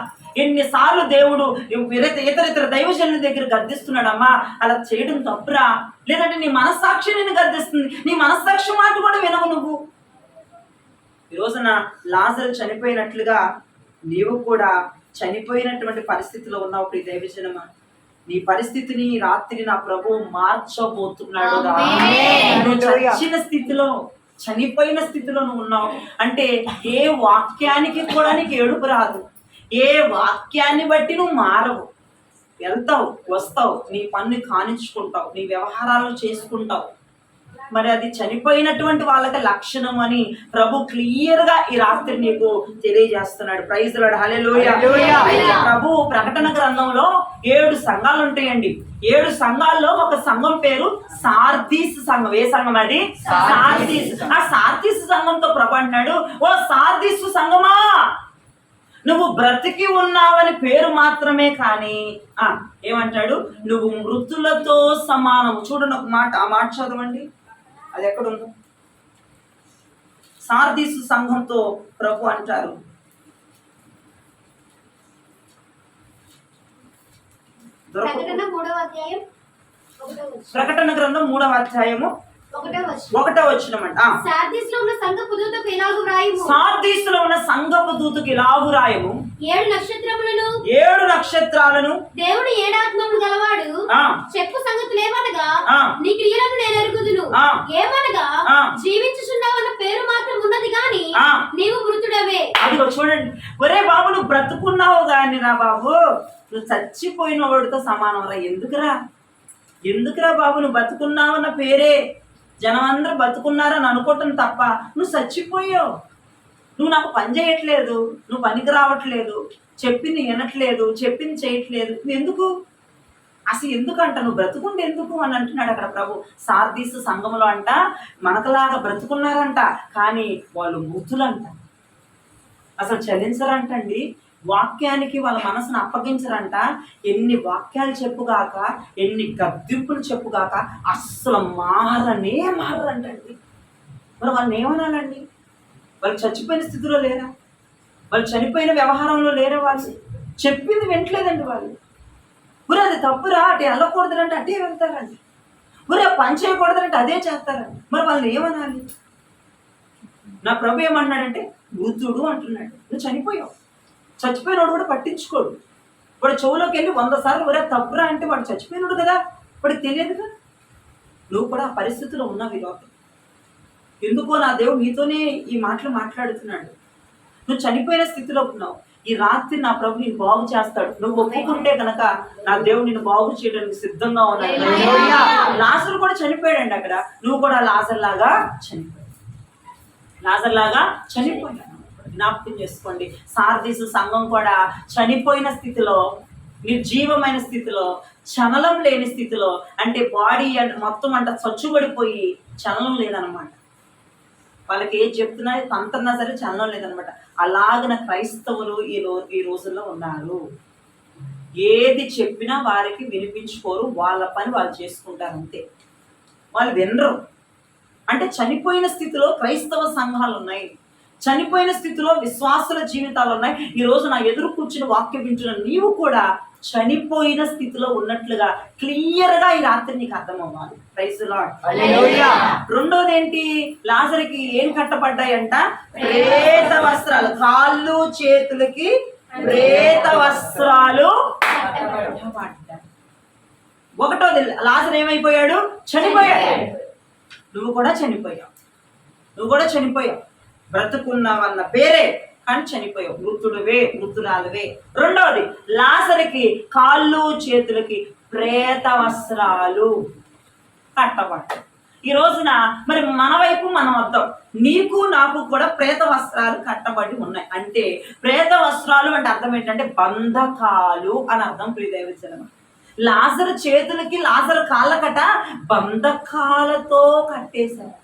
ఎన్నిసార్లు దేవుడు ఇతర దైవజనుల దగ్గర గద్దిస్తున్నాడమ్మా, అలా చేయడం తప్పురా, లేదంటే నీ మనస్సాక్షి నేను గద్దిస్తుంది, నీ మనస్సాక్షి మాట కూడా వినవు నువ్వు. ఈ రోజున లాజరు చనిపోయినట్లుగా నీవు కూడా చనిపోయినటువంటి పరిస్థితిలో ఉన్నావు. ప్రియ దైవజనమా, నీ పరిస్థితిని రాత్రి నా ప్రభు మార్చబోతున్నాడు. నువ్వు చచ్చిన స్థితిలో, చనిపోయిన స్థితిలో నువ్వు ఉన్నావు అంటే ఏ వాక్యానికి కూడా నీకు ఏడుపు రాదు, ఏ వాక్యాన్ని బట్టి నువ్వు మారవు. వెళ్తావు, వస్తావు, నీ పన్ను కానించుకుంటావు, నీ వ్యవహారాలు చేసుకుంటావు. మరి అది చనిపోయినటువంటి వాళ్ళకి లక్షణం అని ప్రభు క్లియర్ గా ఈ రాత్రి నీకు తెలియజేస్తున్నాడు. ప్రైజ్ లార్డ్, హల్లెలూయా. ప్రభు ప్రకటన గ్రంథంలో 7 సంఘాలు ఉంటాయండి. 7 సంఘాల్లో ఒక సంఘం పేరు సార్దీస్ సంఘం. ఏ సంఘం అది? సార్దీస్. ఆ సార్దీస్ సంఘంతో ప్రభు అంటున్నాడు, ఓ సార్దీస్ సంఘమా, నువ్వు బ్రతికి ఉన్నావని పేరు మాత్రమే కానీ ఏమంటాడు, నువ్వు మృతులతో సమానం. చూడండి ఒక మాట, ఆ మాట చదవండి, అది ఎక్కడుందో. సార్దీసు సంఘంతో ప్రభు అంటారు, ప్రకటన గ్రంథం 3వ అధ్యాయము 1వ వచనమంట. సార్దీసులో ఉన్న సంఘపు దూతకు ఇలాగు వ్రాయుము, సార్దీసులో ఉన్న సంఘపు దూతకు ఇలాగు వ్రాయుము, 7 నక్షత్రములను 7 నక్షత్రాలను దేవుడు 7 ఆత్మములు గలవాడు చెప్పు సంగతులు ఏమనగా, నీ క్రియలను నేను ఎరుగుదును. ఏమనగా, జీవించుచున్నావన్న పేరు మాత్రం ఉన్నది గాని నీవు మృతుడవే. అదిగో చూడండి, ఒరే బాబు నువ్వు బ్రతుకున్నావు గాని రా బాబు, నువ్వు చచ్చిపోయిన వాడితో సమానం రా. ఎందుకురా బాబు, నువ్వు బతుకున్నావన్న పేరే, జనం అందరూ బతుకున్నారని అనుకోవటం తప్ప నువ్వు చచ్చిపోయావు. నువ్వు నాకు పని చేయట్లేదు, నువ్వు పనికి రావట్లేదు, చెప్పింది వినట్లేదు, చెప్పింది చేయట్లేదు, ఎందుకు అసలు ఎందుకంట, నువ్వు బ్రతుకుంటే ఎందుకు అని అంటున్నాడు అక్కడ ప్రభు. సార్దీసు సంఘంలో అంట మనకలాగా బ్రతుకున్నారంట, కానీ వాళ్ళు మృతులంట, అసలు చలించరంటండి. వాక్యానికి వాళ్ళ మనసును అప్పగించరంట. ఎన్ని వాక్యాలు చెప్పుగాక, ఎన్ని గద్దింపులు చెప్పుగాక అస్సలు మారరంటండి. మరి వాళ్ళని ఏమనాలండి? వాళ్ళు చచ్చిపోయిన స్థితిలో లేరా? వాళ్ళు చనిపోయిన వ్యవహారంలో లేరా? వాళ్ళు చెప్పింది వింటలేదండి. వాళ్ళు ఊరే అది తప్పురా, అటు వెళ్ళకూడదంటే అటే వెళ్తారండి, ఊరే పని చేయకూడదంటే అదే చేస్తారండి. మరి వాళ్ళని ఏమనాలి? నా ప్రభు ఏమన్నాడంటే మృతుడు అంటున్నాడు. నువ్వు చనిపోయావు, చచ్చిపోయినోడు కూడా పట్టించుకోడు. వాడు చెవులోకి వెళ్ళి 100 సార్లు ఒరే తప్పురా అంటే వాడు చచ్చిపోయినాడు కదా, వాడికి తెలియదుగా. నువ్వు కూడా ఆ పరిస్థితిలో ఉన్నావు ఈరోజు. ఎందుకో నా దేవుడు నీతోనే ఈ మాటలు మాట్లాడుతున్నాడు. నువ్వు చనిపోయిన స్థితిలో ఉన్నావు. ఈ రాత్రి నా ప్రభు నేను బాగు చేస్తాడు. నువ్వు ఒప్పుకుంటే కనుక నా దేవుడు నిన్ను బాగు చేయడానికి సిద్ధంగా ఉన్నాడు. లాజరు కూడా చనిపోయాడండి అక్కడ, నువ్వు కూడా లాజర్ లాగా చనిపోయాడు. జ్ఞాపకం చేసుకోండి, సార్దీసు సంఘం కూడా చనిపోయిన స్థితిలో, నిర్జీవమైన స్థితిలో, చలనం లేని స్థితిలో, అంటే బాడీ మొత్తం అంట చచ్చుబడిపోయి చలనం లేదనమాట. వాళ్ళకి ఏది చెప్తున్నా తంతన్నా సరే చలనం లేదనమాట. అలాగన క్రైస్తవులు ఈ రోజుల్లో ఉన్నారు. ఏది చెప్పినా వారికి వినిపించుకోరు, వాళ్ళ పని వాళ్ళు చేసుకుంటారు అంతే, వాళ్ళు వినరు. అంటే చనిపోయిన స్థితిలో క్రైస్తవ సంఘాలు ఉన్నాయి, చనిపోయిన స్థితిలో విశ్వాసుల జీవితాలు ఉన్నాయి. ఈ రోజు నా ఎదురు కూర్చుని వాక్యం వింటున్న నీవు కూడా చనిపోయిన స్థితిలో ఉన్నట్లుగా క్లియర్ గా ఈ రాత్రి నీకు అర్థం అవ్వాలి. Praise lord. హల్లెలూయా. రెండోది ఏంటి? లాజరుకి ఏం కట్టబడ్డాయంట? ప్రేత వస్త్రాలు, కాళ్ళు చేతులకి ప్రేత వస్త్రాలు కట్టబడ్డాయి. ఒకటోది, లాజరు ఏమైపోయాడు? చనిపోయాడు. నువ్వు కూడా చనిపోయావు. బ్రతుకున్నావన్న పేరే కానీ చనిపోయావు, మృతుడువే, మృతురాలువే. రెండవది, లాజరుకి కాళ్ళు చేతులకి ప్రేత వస్త్రాలు కట్టబడ్డాయి. ఈ రోజున మరి మన వైపు మనం వద్దాం. నీకు నాకు కూడా ప్రేత వస్త్రాలు కట్టబడి ఉన్నాయి. అంటే ప్రేత వస్త్రాలు అంటే అర్థం ఏంటంటే బంధకాలు అని అర్థం. ప్రియ దైవజనం, లాజరు చేతులకి లాజరు కాళ్ళకట బంధకాలతో కట్టేశారు.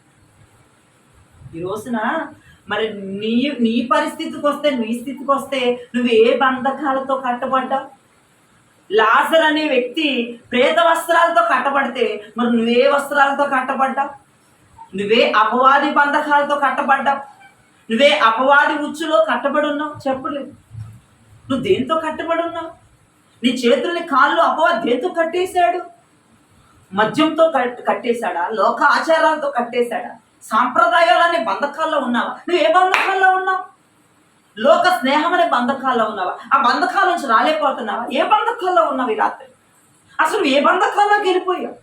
ఈ రోజున మరి నీ పరిస్థితికి వస్తే, నీ స్థితికి వస్తే నువ్వు ఏ బంధకాలతో కట్టబడ్డావు? లాజర్ అనే వ్యక్తి ప్రేత వస్త్రాలతో కట్టబడితే మరి నువ్వే వస్త్రాలతో కట్టబడ్డావు? నువ్వే అపవాది బంధకాలతో కట్టబడ్డావు? నువ్వే అపవాది ఉచ్చులో కట్టబడి ఉన్నావు? చెప్పలేదు. నువ్వు దేంతో కట్టబడి ఉన్నావు? నీ చేతుల్ని కాళ్ళు అపవాది దేంతో కట్టేశాడు? మద్యంతో కట్టేశాడా? లోక ఆచారాలతో కట్టేశాడా? సాంప్రదాయాలనే బంధకాల్లో ఉన్నావా? నువ్వు ఏ బంధకాల్లో ఉన్నావు? లోక స్నేహం అనే బంధకాల్లో ఉన్నావా? ఆ బంధకాల నుంచి రాలేకపోతున్నావా? ఏ బంధకాల్లో ఉన్నావు ఈ రాత్రి? అసలు ఏ బంధకాల్లోకి వెళ్ళిపోయావు?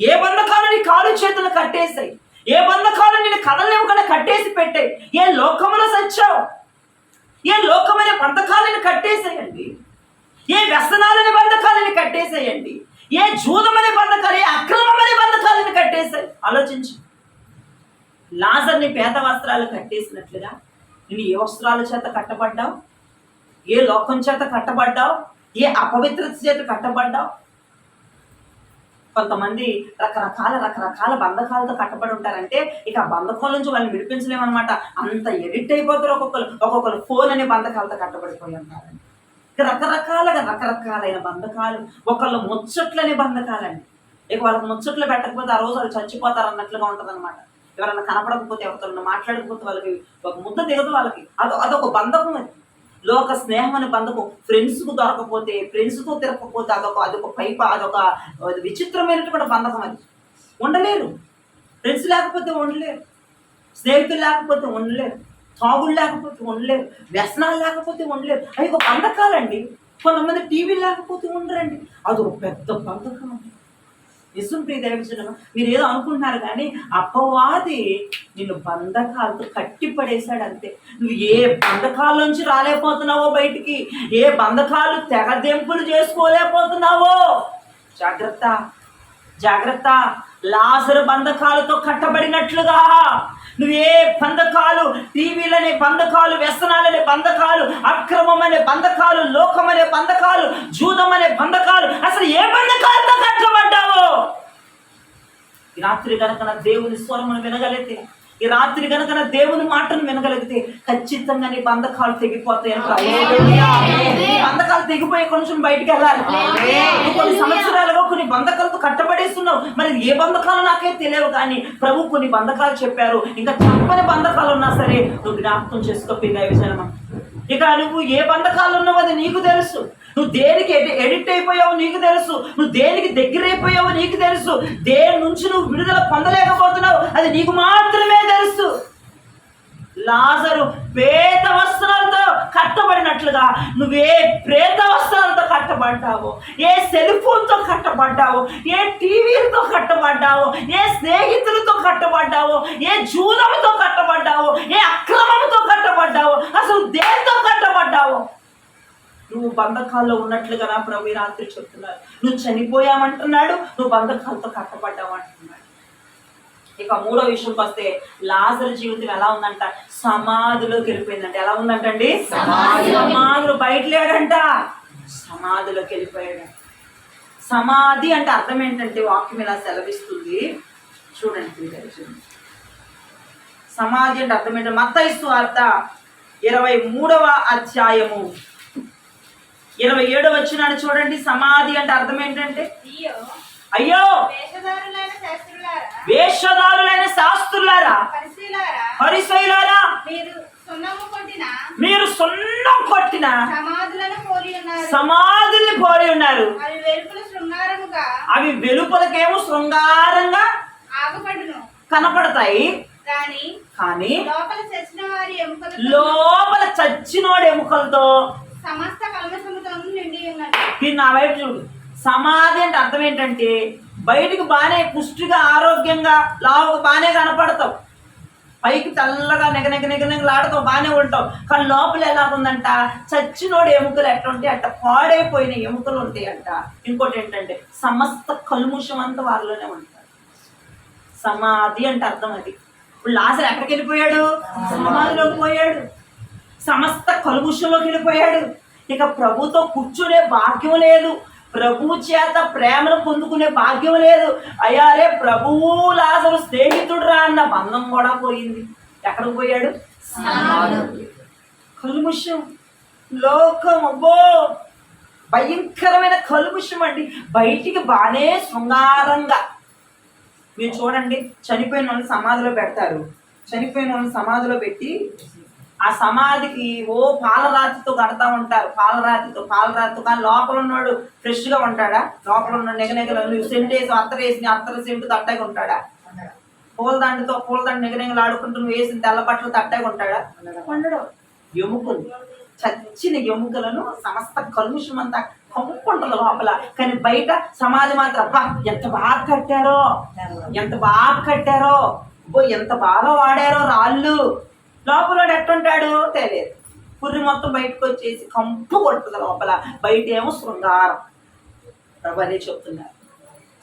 ఏ బంధకాలు నీ కాలు చేతులు కట్టేసాయి? ఏ బంధకాలు నేను కదలనివ్వకుండా కట్టేసి పెట్టాయి? ఏ లోకములో సచ్చావు? ఏ లోకమైన బంధకాలను కట్టేసేయండి. ఏ వ్యసనాలని బంధకాలని కట్టేసేయండి. ఏ జూదమనే బంధకాలు, ఏ అక్రమమనే బంధకాలను కట్టేసాయి. ఆలోచించు. లాజర్ని పేద వస్త్రాలు కట్టేసినట్లుగా నేను ఏ వస్త్రాల చేత కట్టబడ్డావు? ఏ లోకం చేత కట్టబడ్డావు? ఏ అపవిత్రత చేత కట్టబడ్డావు? కొంతమంది రకరకాల బంధకాలతో కట్టబడి ఉంటారంటే ఇక ఆ బంధకాల నుంచి వాళ్ళని విడిపించలేమన్నమాట. అంత ఎడిక్ట్ అయిపోతారు. ఒక్కొక్కరు ఫోన్ అనే బంధకాలతో కట్టబడిపోయి ఉంటారండి. రకరకాలైన బంధకాలు. ఒకళ్ళు ముచ్చట్లనే బంధకాలండి. ఇక వాళ్ళకి ముచ్చట్లు పెట్టకపోతే ఆ రోజు వాళ్ళు చచ్చిపోతారు అన్నట్లుగా ఉంటుంది అనమాట. ఎవరన్నా కనపడకపోతే, ఎవరితో మాట్లాడకపోతే వాళ్ళకి ఒక ముద్ద దిగదు. వాళ్ళకి అదొక బంధకం. అది లోక స్నేహం అనే బంధకం. ఫ్రెండ్స్కు దొరకపోతే, ఫ్రెండ్స్తో తిరగకపోతే అదొక పైప, అదొక విచిత్రమైనటువంటి బంధకం. అది ఉండలేరు. ఫ్రెండ్స్ లేకపోతే ఉండలేరు, స్నేహితులు లేకపోతే ఉండలేరు, తాగులు లేకపోతే ఉండలేరు, వ్యసనాలు లేకపోతే ఉండలేరు. అవి ఒక బంధకాలండి. కొంతమంది టీవీ లేకపోతే ఉండరండి. అదొక పెద్ద బంధకం అండి. నిజం ప్రియ దైవజనం, మీరు ఏదో అనుకుంటున్నారు కానీ అపవాది నిన్ను బంధకాలతో కట్టి పడేశాడు అంతే. నువ్వు ఏ బంధకాల నుంచి రాలేకపోతున్నావో బయటికి, ఏ బంధకాలు తెగదెంపులు చేసుకోలేకపోతున్నావో జాగ్రత్త, జాగ్రత్త. లాజరు బంధకాలతో కట్టబడినట్లుగా నువ్వే బంధకాలు, టీవీలనే బంధకాలు, వ్యసనాలనే బంధకాలు, అక్రమం అనే బంధకాలు, లోకం అనే బంధకాలు, జూదం అనే బంధకాలు, అసలు ఏ బంధకాలతో కట్టబడ్డావో ఈ రాత్రి కనుక నా దేవుని స్వరమును వినగలిగితే, ఈ రాత్రి కనుక నా దేవుని మాటను వినగలిగితే ఖచ్చితంగా నీ బంధకాలు తెగిపోతాయి. బంధకాలు తెగిపోయి కొంచెం బయటికి వెళ్ళాలి. కొన్ని సంవత్సరాలుగా కొన్ని బంధకాలతో కట్టబడేస్తున్నావు. మరి ఏ బంధకాలు నాకే తెలియవు కానీ ప్రభు కొన్ని బంధకాలు చెప్పారు. ఇంకా చెప్పని బంధకాలు ఉన్నా సరే నువ్వు జ్ఞాపకం చేసుకో దైవజనమా. ఇక నువ్వు ఏ బంధకాలు ఉన్నావు అది నీకు తెలుసు. నువ్వు దేనికి ఎడిక్ట్ అయిపోయావు నీకు తెలుసు. నువ్వు దేనికి దగ్గర అయిపోయావో నీకు తెలుసు. దేని నుంచి నువ్వు విడుదల పొందలేకపోతున్నావు అది నీకు మాత్రమే తెలుసు. లాజరు ప్రేత వస్త్రాలతో కట్టబడినట్లుగా నువ్వే ప్రేత వస్త్రాలతో కట్టబడ్డావు. ఏ సెల్ ఫోన్తో కట్టబడ్డావు, ఏ టీవీలతో కట్టబడ్డావు, ఏ స్నేహితులతో కట్టబడ్డావు, ఏ జూదంతో కట్టబడ్డావు, ఏ అక్రమంతో కట్టబడ్డావు, అసలు దేంతో కట్టబడ్డావు? నువ్వు బంధకాల్లో ఉన్నట్లుగా నా ప్రభు రాత్రి చెప్తున్నాడు. నువ్వు చనిపోయావంటున్నాడు, నువ్వు బంధకాలతో కట్టబడ్డావు అంటున్నాడు. ఇక మూడో విషయంకి వస్తే లాజరు జీవితం ఎలా ఉందంట? సమాధిలోకి వెళ్ళిపోయిందంట. ఎలా ఉందంటండి? సమాధులు బయట లేడంట, సమాధిలోకి వెళ్ళిపోయాడు. సమాధి అంటే అర్థం ఏంటంటే వాక్యం ఇలా సెలవిస్తుంది చూడండి. సమాధి అంటే అర్థం ఏంటంటే మత్తయి సువార్త 23వ అధ్యాయము 27వ వచనాన్ని చూడండి. సమాధి అంటే అర్థం ఏంటంటే అయ్యో వేషధారులైన శాస్త్రులారా, పరిసయ్యులారా, మీరు సున్నం కొట్టిన సమాధుల్ని పోలి ఉన్నారు. అవి వెలుపలకేమో శృంగారంగా కనపడతాయి కానీ లోపల చచ్చినోడి ఎముకలతో సమస్త కల్మషముతో నిండి ఉన్నది. నా వైపు చూడు. సమాధి అంటే అర్థం ఏంటంటే బయటికి బాగానే పుష్టిగా, ఆరోగ్యంగా, లావుగా బాగానే కనపడతావు. పైకి తెల్లగా నెగనెగలాడుతావు, బాగానే ఉంటావు. కానీ లోపల ఎలా ఉందంట? చచ్చినోడు ఎముకలు ఎట్లా ఉంటాయి అట్ట పాడైపోయిన ఎముకలు ఉంటాయి అంట. ఇంకోటి ఏంటంటే సమస్త కల్ముషం అంతా వారిలోనే ఉంటారు. సమాధి అంటే అర్థం అది. ఇప్పుడు లాజరు ఎక్కడికి వెళ్ళిపోయాడు? సమాధిలోకి పోయాడు. సమస్త కల్ముషంలోకి వెళ్ళిపోయాడు. ఇక ప్రభుతో కూర్చునే భాగ్యం లేదు, ప్రభువు చేత ప్రేమను పొందుకునే భాగ్యం లేదు. అయ్యారే ప్రభువు లాజరు స్నేహితుడు రా అన్న బంధం కూడా పోయింది. ఎక్కడికి పోయాడు? కల్ముషం, లోకం, అబ్బో భయంకరమైన కల్ముషం అండి. బయటికి బాగానే శృంగారంగా. మీరు చూడండి, చనిపోయిన వాళ్ళని సమాధిలో పెడతారు. చనిపోయిన వాళ్ళని సమాధిలో పెట్టి ఆ సమాధికి పాలరాతితో కడతా ఉంటారు. పాలరాతితో కానీ లోపల ఉన్నాడు ఫ్రెష్గా ఉంటాడా? లోపల ఉన్న నెగనెగలు సెంట్ వేసి అత్తర సెంటు తట్టగా ఉంటాడా? పూలదండ నెగనెగలు ఆడుకుంటూ నువ్వు వేసిన తెల్ల బట్టలు తట్టగా ఉంటాడా? ఉండడు. ఎముకలు, చచ్చిన ఎముకలను సమస్త కల్ముషం అంతా కమ్ముకుంటుంది లోపల. కానీ బయట సమాధి మాత్రం అబ్బా ఎంత బాగా కట్టారో, ఎంత బాగా కట్టారో, ఎంత బాగా వాడారో రాళ్ళు. లోపల ఎట్టుంటాడు తెలియదు. పుర్రి మొత్తం బయటకు వచ్చేసి కంపు కొడుతుంది లోపల. బయట ఏమో శృంగారం. ప్రభు అదే చెప్తున్నారు.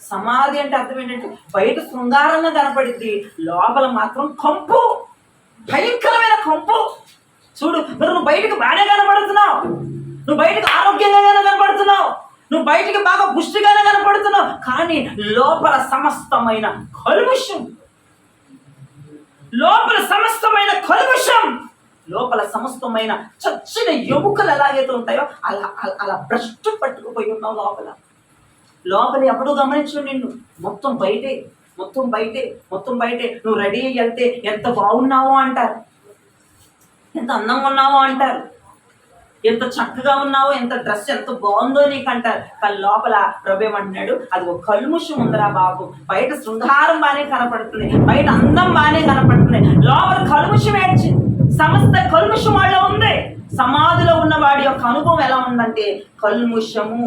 సమాధి అంటే అర్థం ఏంటంటే బయట శృంగారంగా కనపడింది, లోపల మాత్రం కంపు, భయంకరమైన కంపు. చూడు, మరి నువ్వు బయటకు బాగానే కనపడుతున్నావు, నువ్వు బయటకు ఆరోగ్యంగానే కనపడుతున్నావు, నువ్వు బయటికి బాగా పుష్టిగానే కనపడుతున్నావు, కానీ లోపల సమస్తమైన కల్ముషం, లోపల సమస్తమైన కల్ముషం, లోపల సమస్తమైన చచ్చిన ఎముకలు ఎలాగైతే ఉంటాయో అలా అలా భ్రష్టు పట్టుకుపోయి ఉన్నావు లోపల. లోపల ఎప్పుడూ గమనించు నిన్ను. మొత్తం బయటే. నువ్వు రెడీ అయ్యి వెళ్తే ఎంత బాగున్నావో అంటారు, ఎంత అందంగా ఉన్నావో అంటారు, ఎంత చక్కగా ఉన్నావో, ఎంత డ్రెస్ ఎంత బాగుందో నీకు అంటారు. కానీ లోపల ప్రభు ఏమంటున్నాడు, అది ఒక కల్ముషం ఉందిరా బాబు. బయట శృంగారం బాగానే కనపడుతుంది, బయట అందం బాగానే కనపడుతుంది, లోపల కల్ముషం ఏడ్చింది. సమస్త కల్ముషం వాళ్ళ ఉంది. సమాధిలో ఉన్న వాడి యొక్క అనుభవం ఎలా ఉందంటే కల్ముషము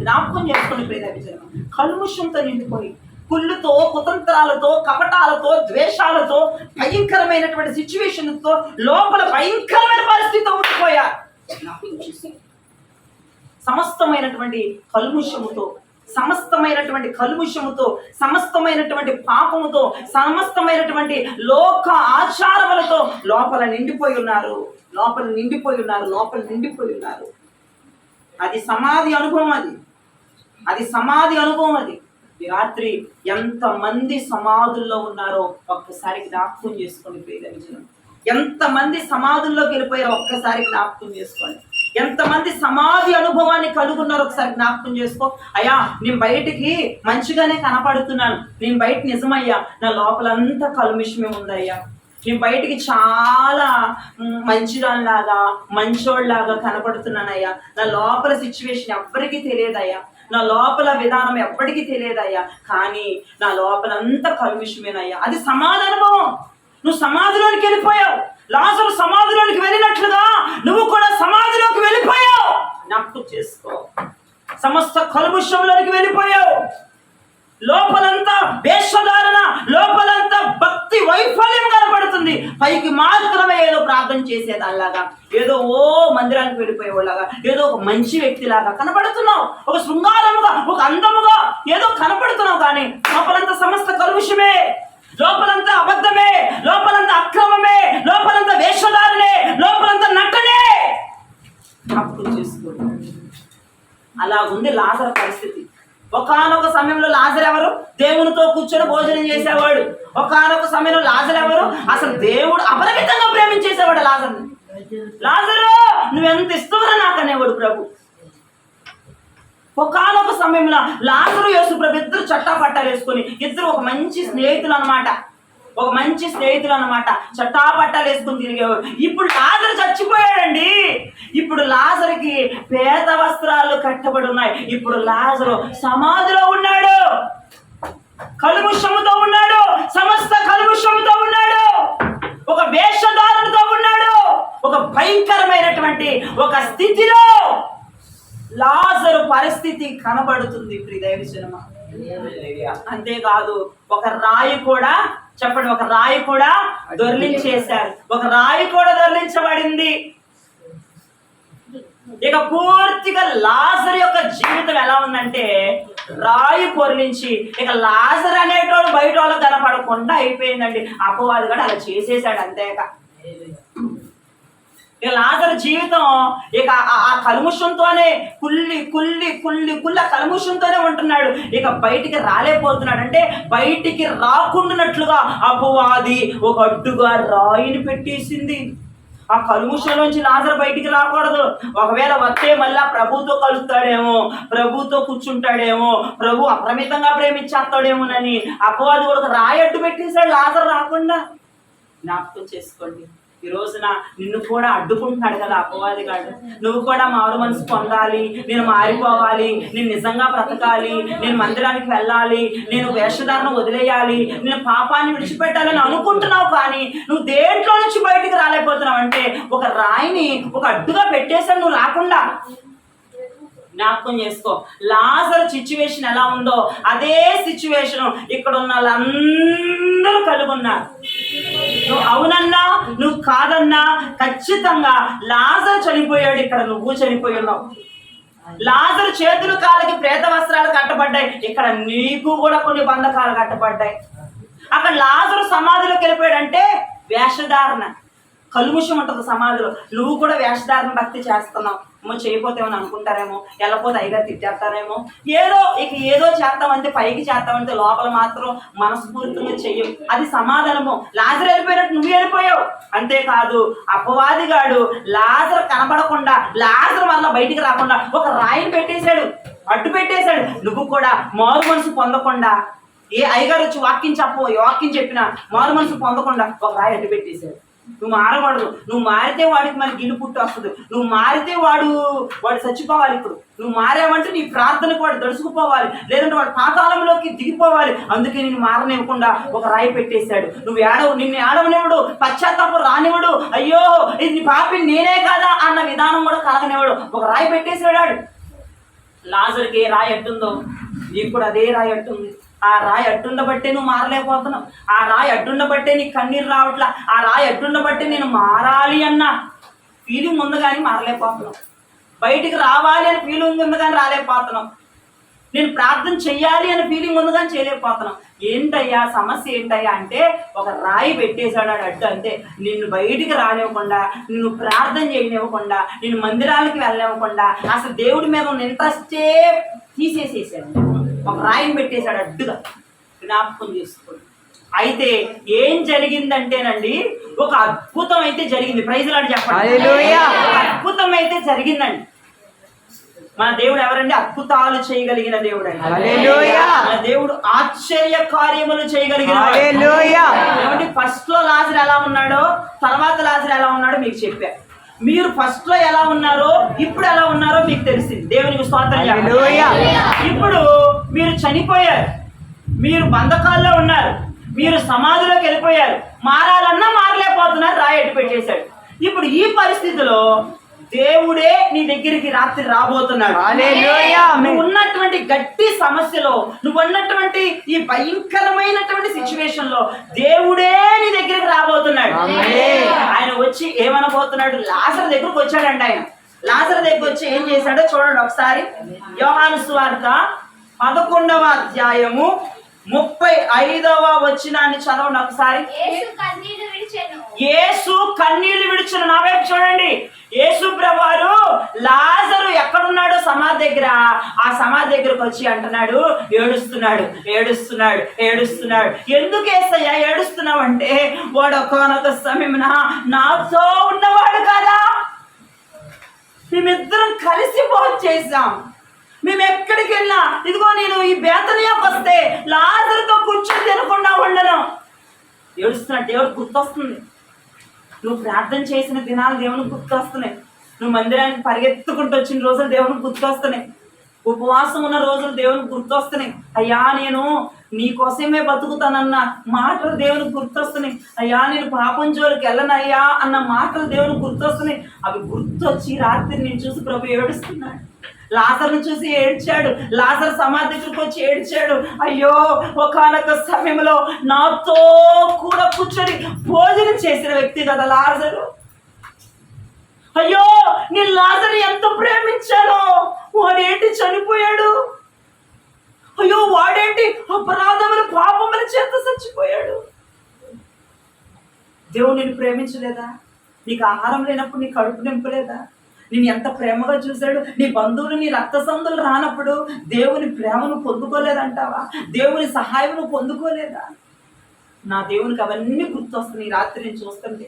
జ్ఞాపకం చేసుకుని ప్రేరేపించడం. కల్ముషంతో నిండిపోయి కుళ్ళుతో, కుతంత్రాలతో, కపటాలతో, ద్వేషాలతో, భయంకరమైనటువంటి సిచ్యువేషన్తో లోపల భయంకరమైన పరిస్థితితో ఉండిపోయారు. సమస్తమైనటువంటి కల్ముషముతో, సమస్తమైనటువంటి పాపముతో, సమస్తమైనటువంటి లోక ఆచారములతో లోపల నిండిపోయి ఉన్నారు. అది సమాధి అనుభవం. అది రాత్రి ఎంతమంది సమాధుల్లో ఉన్నారో ఒక్కసారి జ్ఞాపకం చేసుకోండి ప్రియజనం. ఎంతమంది సమాధుల్లోకి వెళ్ళిపోయారో ఒక్కసారి జ్ఞాపకం చేసుకోండి. ఎంతమంది సమాధి అనుభవాన్ని కలుగున్నారో ఒకసారి జ్ఞాపకం చేసుకో. అయ్యా, నేను బయటికి మంచిగానే కనపడుతున్నాను, నేను బయట నిజమయ్యా, నా లోపలంతా కల్ముషమే ఉందయ్యా. నేను బయటికి చాలా మంచిదానిలాగా, మంచోళ్ళలాగా కనపడుతున్నానయ్యా. నా లోపల సిచ్యువేషన్ ఎవ్వరికీ తెలియదయ్యా, నా లోపల విధానం ఎప్పటికీ తెలియదయ్యా, కానీ నా లోపలంతా కల్ముషమేనయ్యా. అది సమాధి అనుభవం. నువ్వు సమాధిలోనికి వెళ్ళిపోయావు. లాజరు సమాధిలోనికి వెళ్ళినట్లుగా నువ్వు కూడా సమాధిలోకి వెళ్ళిపోయావు. జ్ఞాపకం చేసుకో. సమస్త కల్ముషంలోనికి వెళ్ళిపోయావు. లోపలంతా వేషధారణ, లోపలంతా భక్తి వైఫల్యం కనపడుతుంది. పైకి మాత్రమే ఏదో ప్రార్థన చేసేదానిలాగా, ఏదో మందిరానికి వెళ్ళిపోయేవాళ్ళగా, ఏదో ఒక మంచి వ్యక్తిలాగా కనపడుతున్నావు. ఒక శృంగారముగా, ఒక అందముగా ఏదో కనపడుతున్నావు, కానీ లోపలంతా సమస్త కల్ముషమే, లోపలంతా అబద్ధమే, లోపలంతా అక్రమమే, లోపలంతా వేషధారణే, లోపలంతా నటనే. జ్ఞాపకం చేసుకో. అలా ఉంది లాజరు పరిస్థితి. ఒకానొక సమయంలో లాజరు ఎవరు? దేవునితో కూర్చొని భోజనం చేసేవాడు. ఒకానొక సమయంలో లాజరు ఎవరు? అసలు దేవుడు అపరిమితంగా ప్రేమించేసేవాడు లాజరుని. లాజరు నువ్వెంత ఇస్తావరా నాకు అనేవాడు ప్రభు. ఒకానొక సమయంలో లాజరు యేసు ప్రభు ఇద్దరు చట్టా పట్టాలు వేసుకొని, ఇద్దరు ఒక మంచి స్నేహితులు అనమాట, చట్టా పట్టాలు వేసుకుని తిరిగేవాడు. ఇప్పుడు లాజరు చచ్చిపోయాడండి. ఇప్పుడు లాజరుకి పేద వస్త్రాలు కట్టబడి ఉన్నాయి. ఇప్పుడు లాజరు సమాధిలో ఉన్నాడు, కల్ముషముతో ఉన్నాడు, సమస్త కల్ముషముతో ఉన్నాడు, ఒక వేషధారణతో ఉన్నాడు, ఒక భయంకరమైనటువంటి ఒక స్థితిలో లాజరు పరిస్థితి కనబడుతుంది ప్రియదైవజనమా. అంతేకాదు, ఒక రాయి కూడా చెప్పండి, ఒక రాయి కూడా దొర్లించేశారు. ఒక రాయి కూడా దొర్లించబడింది. ఇక పూర్తిగా లాజరు యొక్క జీవితం ఎలా ఉందంటే రాయి పొరలించి ఇక లాజర్ అనేటోడు బయట వాళ్ళకి కనపడకుండా అయిపోయిందండి. అపవాది కూడా అలా చేసేసాడు అంతేక. ఇక లాజరు జీవితం ఇక ఆ కల్ముషంతోనే కుల్లి కుల్లి కుల్లి కుల్లి ఆ కల్ముషంతోనే ఉంటున్నాడు. ఇక బయటికి రాలేకపోతున్నాడు. అంటే బయటికి రాకుండానట్లుగా అపవాది ఒక అడ్డుగా రాయిని పెట్టేసింది. ఆ కల్ముషంలోంచి లాజరు బయటికి రాకూడదు. ఒకవేళ వస్తే మళ్ళా ప్రభుతో కలుస్తాడేమో, ప్రభుతో కూర్చుంటాడేమో, ప్రభు అప్రమితంగా ప్రేమించేస్తాడేమోనని అపవాది కూడా రాయి అడ్డు పెట్టేశాడు లాజరు రాకుండా. జ్ఞాపకం చేసుకోండి, ఈ రోజున నిన్ను కూడా అడ్డుకుంటున్నాడు కదా అపవాది గాడు. నువ్వు కూడా మారు మనసు పొందాలి, నేను మారిపోవాలి, నేను నిజంగా బ్రతకాలి, నేను మందిరానికి వెళ్ళాలి, నేను వేషధారణ వదిలేయాలి, నేను పాపాన్ని విడిచిపెట్టాలని అనుకుంటున్నావు. కానీ నువ్వు దేంట్లో నుంచి బయటికి రాలేకపోతున్నావు అంటే ఒక రాయిని ఒక అడ్డుగా పెట్టేశాడు నువ్వు రాకుండా. జ్ఞాపకం చేసుకో, లాజరు సిచ్యువేషన్ ఎలా ఉందో అదే సిచ్యువేషన్ ఇక్కడ ఉన్న వాళ్ళందరూ కలిగి ఉన్నారు. నువ్వు అవునన్నా నువ్వు కాదన్నా ఖచ్చితంగా లాజరు చనిపోయాడు, ఇక్కడ నువ్వు చనిపోయి ఉన్నావు. లాజరు చేతులు కాళ్ళకి ప్రేత వస్త్రాలు కట్టబడ్డాయి, ఇక్కడ నీకు కూడా కొన్ని బంధకాలు కట్టబడ్డాయి. అక్కడ లాజరు సమాధిలోకి వెళ్ళిపోయాడంటే వేషధారణ కల్ముషం ఉంటుంది సమాధిలో. నువ్వు కూడా వేషధారణ భక్తి చేస్తున్నావు. చేయపోతేమని అనుకుంటారేమో, వెళ్ళపోతే అయిగా తిట్టేస్తారేమో, ఏదో చేస్తామంటే పైకి చేస్తామంటే లోపల మాత్రం మనస్ఫూర్తిగా చెయ్యం. అది సమాధానము. లాజరు వెళ్ళిపోయినట్టు నువ్వు వెళ్ళిపోయావు. అంతేకాదు అపవాదిగాడు లాజరు కనబడకుండా, లాజరు వల్ల బయటికి రాకుండా ఒక రాయిని పెట్టేశాడు, అడ్డు పెట్టేశాడు. నువ్వు కూడా మారు మనసు పొందకుండా, ఏ అయ్యగారు వచ్చి వాక్యం చెప్పినా మారు మనసు పొందకుండా ఒక రాయి అడ్డు పెట్టేశాడు. నువ్వు మారకూడదు. నువ్వు మారితే వాడికి మరి గిల్లు పుట్టి వస్తుంది. నువ్వు మారితే వాడు చచ్చిపోవాలి. ఇప్పుడు నువ్వు మారావంటే నీ ప్రార్థనకు వాడు దడుచుకుపోవాలి, లేదంటే వాడు పాతాళంలోకి దిగిపోవాలి. అందుకే నేను మారనివ్వకుండా ఒక రాయి పెట్టేశాడు. నిన్ను ఏడవనివ్వడు, పశ్చాత్తాపం రానివ్వడు, అయ్యో ఇది పాపి నేనే కదా అన్న విధానం కూడా కలగనివ్వడు. ఒక రాయి పెట్టేశాడు. లాజరుకి ఏ రాయి అట్టుందో నీకు కూడా అదే రాయి అట్టుంది. ఆ రాయి అడ్డుండబట్టే నువ్వు మారలేకపోతున్నావు. ఆ రాయి అడ్డుండబట్టే నీకు కన్నీరు రావట్లా. ఆ రాయి అడ్డుండబట్టే నేను మారాలి అన్న ఫీలింగ్ ఉంది కానీ మారలేకపోతున్నావు. బయటికి రావాలి అని ఫీలింగ్ ఉంది కానీ రాలేకపోతున్నావు. నేను ప్రార్థన చెయ్యాలి అనే ఫీలింగ్ ఉంది కానీ చేయలేకపోతున్నావు. ఏంటయ్యా సమస్య ఏంటయ్యా అంటే ఒక రాయి పెట్టేశాడు అడ్డు. అంతే, నిన్ను బయటికి రానివ్వకుండా, నిన్ను ప్రార్థన చేయనివ్వకుండా, నిన్ను మందిరాలకి వెళ్ళనివ్వకుండా, అసలు దేవుడి మీద ఉన్న ఇంట్రెస్టే తీసేసేసాడు. ఒక రాయిని పెట్టేశాడు అడ్డుగా. జ్ఞాపకం చేసుకోండి. అయితే ఏం జరిగిందంటేనండి ఒక అద్భుతం అయితే జరిగింది. ప్రైజ్ లార్డ్ చెప్పండి. అద్భుతం అయితే జరిగిందండి. మన దేవుడు ఎవరండి? అద్భుతాలు చేయగలిగిన దేవుడు అండి. మన దేవుడు ఆశ్చర్య కార్యములు చేయగలిగిన దేవుడు. ఫస్ట్ లో లాజరు ఎలా ఉన్నాడో, తర్వాత లాజరు ఎలా ఉన్నాడో మీకు చెప్పారు. మీరు ఫస్ట్ లో ఎలా ఉన్నారో ఇప్పుడు ఎలా ఉన్నారో మీకు తెలిసింది. దేవునికి స్తోత్రం చెప్పండి. ఇప్పుడు మీరు చనిపోయారు, మీరు బంధకాల్లో ఉన్నారు, మీరు సమాధిలోకి వెళ్ళిపోయారు. మారాలన్నా మారలేకపోతున్నారు, రాయి అడ్డు పెట్టేశాడు. ఇప్పుడు ఈ పరిస్థితిలో దేవుడే నీ దగ్గరికి రాత్రి రాబోతున్నాడు. నువ్వు ఉన్నటువంటి గట్టి సమస్యలో, నువ్వు ఉన్నటువంటి ఈ భయంకరమైనటువంటి సిచ్యువేషన్ లో దేవుడే నీ దగ్గరికి రాబోతున్నాడు. ఆయన వచ్చి ఏమనబోతున్నాడు? లాజరు దగ్గరకు వచ్చాడండి. ఆయన లాజరు దగ్గరకు వచ్చి ఏం చేశాడో చూడండి ఒకసారి. యోహాను సువార్త 11వ అధ్యాయము 35వ వచనాన్ని చదవండి ఒకసారి. యేసు కన్నీళ్లు విడిచెను. నా వైపు చూడండి. యేసు ప్రభువారు లాజరు ఎక్కడున్నాడో సమాధి దగ్గర, ఆ సమాధి దగ్గరకు వచ్చి అంటున్నాడు, ఏడుస్తున్నాడు ఏడుస్తున్నాడు ఏడుస్తున్నాడు. ఎందుకు యేసయ్యా ఏడుస్తున్నావు అంటే, వాడు ఒకానొక సమయమున నాతో ఉన్నవాడు కదా, మేమిద్దరం కలిసి భోజనం చేశాం, మేము ఎక్కడికి వెళ్ళినా ఇదిగో నేను ఈ బేతనియాకు వస్తే లాజరుతో కూర్చొని తినకుండా ఉండను. ఏడుస్తున్నాడు. దేవుడు గుర్తొస్తుంది. నువ్వు ప్రార్థన చేసిన దినాలు దేవునికి గుర్తొస్తున్నాయి. నువ్వు మందిరానికి పరిగెత్తుకుంటూ వచ్చిన రోజులు దేవునికి గుర్తొస్తున్నాయి. ఉపవాసం ఉన్న రోజులు దేవునికి గుర్తొస్తున్నాయి. అయ్యా నేను నీ కోసమే బతుకుతానన్న మాటలు దేవునికి గుర్తొస్తున్నాయి. అయ్యా నేను పాపం జోలికి వెళ్ళనయ్యా అన్న మాటలు దేవునికి గుర్తొస్తున్నాయి. అవి గుర్తొచ్చి రాత్రి నేను చూసి ప్రభు ఏడుస్తున్నాడు. లాజరును చూసి ఏడ్చాడు. లాజరు సమాధి దగ్గరికి వచ్చి ఏడ్చాడు. అయ్యో ఒకానొక సమయంలో నాతో కూడా కూర్చొని భోజనం చేసిన వ్యక్తి కదా లాజరు. అయ్యో నేను లాజరు ఎంత ప్రేమించానో, వాడేంటి చనిపోయాడు. దేవుడు నిన్ను ప్రేమించలేదా? నీకు ఆహారం లేనప్పుడు నీ కడుపు నింపలేదా? నేను ఎంత ప్రేమగా చూశాడు. నీ బంధువులు నీ రక్త సందులు రానప్పుడు దేవుని ప్రేమను పొందుకోలేదంటావా? దేవుని సహాయం పొందుకోలేదా? నా దేవునికి అవన్నీ గుర్తొస్తుంది. ఈ రాత్రి నేను చూస్తుంటే,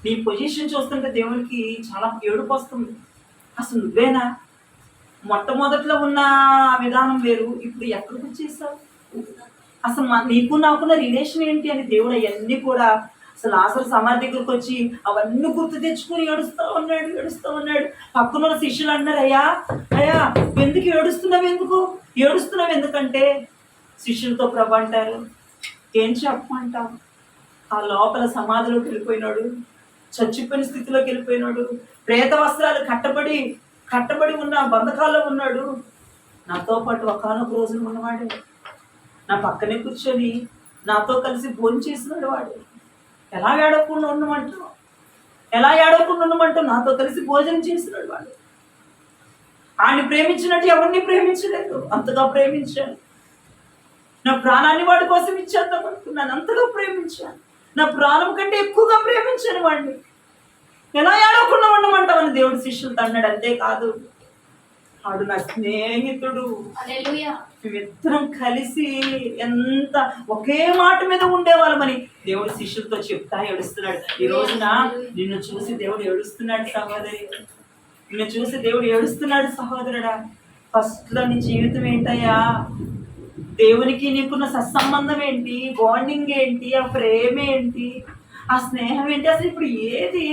నీ పొజిషన్ చూస్తుంటే దేవునికి చాలా ఏడుపు వస్తుంది. అసలు నువ్వేనా? మొట్టమొదట్లో ఉన్న విధానం వేరు, ఇప్పుడు ఎక్కడికి వచ్చేసావు? అసలు నీకు నాకున్న రిలేషన్ ఏంటి అని దేవుడు అవన్నీ కూడా అసలు లాజరు సమాధి దగ్గరకు వచ్చి అవన్నీ గుర్తు తెచ్చుకుని ఏడుస్తూ ఉన్నాడు. పక్కన శిష్యులు అన్నారు, అయ్యా ఎందుకు ఏడుస్తున్నావు ఎందుకంటే శిష్యులతో ప్రభు అంటారు, ఏం చెప్పమంటావు? ఆ లోపల సమాధిలోకి వెళ్ళిపోయినాడు, చచ్చిపోయిన స్థితిలోకి వెళ్ళిపోయినాడు, ప్రేత వస్త్రాలు కట్టబడి ఉన్న బంధకాల్లో ఉన్నాడు. నాతో పాటు ఒకానొక రోజున ఉన్నవాడు, నా పక్కనే కూర్చొని నాతో కలిసి భోజనం చేసినాడు. వాడు ఎలా ఏడవకుండా ఉండమంటావు? నాతో కలిసి భోజనం చేసినాడు. వాడు ఆయన్ని ప్రేమించినట్టు ఎవరిని ప్రేమించలేదు, అంతగా ప్రేమించాను. నా ప్రాణాన్ని వాడి కోసం ఇచ్చేద్దాం అనుకున్నాను, అంతగా ప్రేమించాను. నా ప్రాణం కంటే ఎక్కువగా ప్రేమించాను వాడిని. ఎలా ఏడవకుండా ఉండమంటామని దేవుడు శిష్యులతో అన్నాడు. అంతేకాదు, వాడు నా స్నేహితుడు. మేమిద్దరం కలిసి ఎంత ఒకే మాట మీద ఉండేవాళ్ళమని దేవుడు శిష్యులతో చెప్తా ఏడుస్తున్నాడు. ఈ రోజున నిన్ను చూసి దేవుడు ఏడుస్తున్నాడు సహోదరి, నిన్ను చూసి దేవుడు ఏడుస్తున్నాడు సహోదరుడా. ఫస్ట్ లో నీ జీవితం ఏంటయ్యా? దేవునికి నీకున్న సత్సంబంధం ఏంటి? బాండింగ్ ఏంటి? ఆ ప్రేమ ఏంటి? ఆ స్నేహం ఏంటి? అసలు ఇప్పుడు ఏది?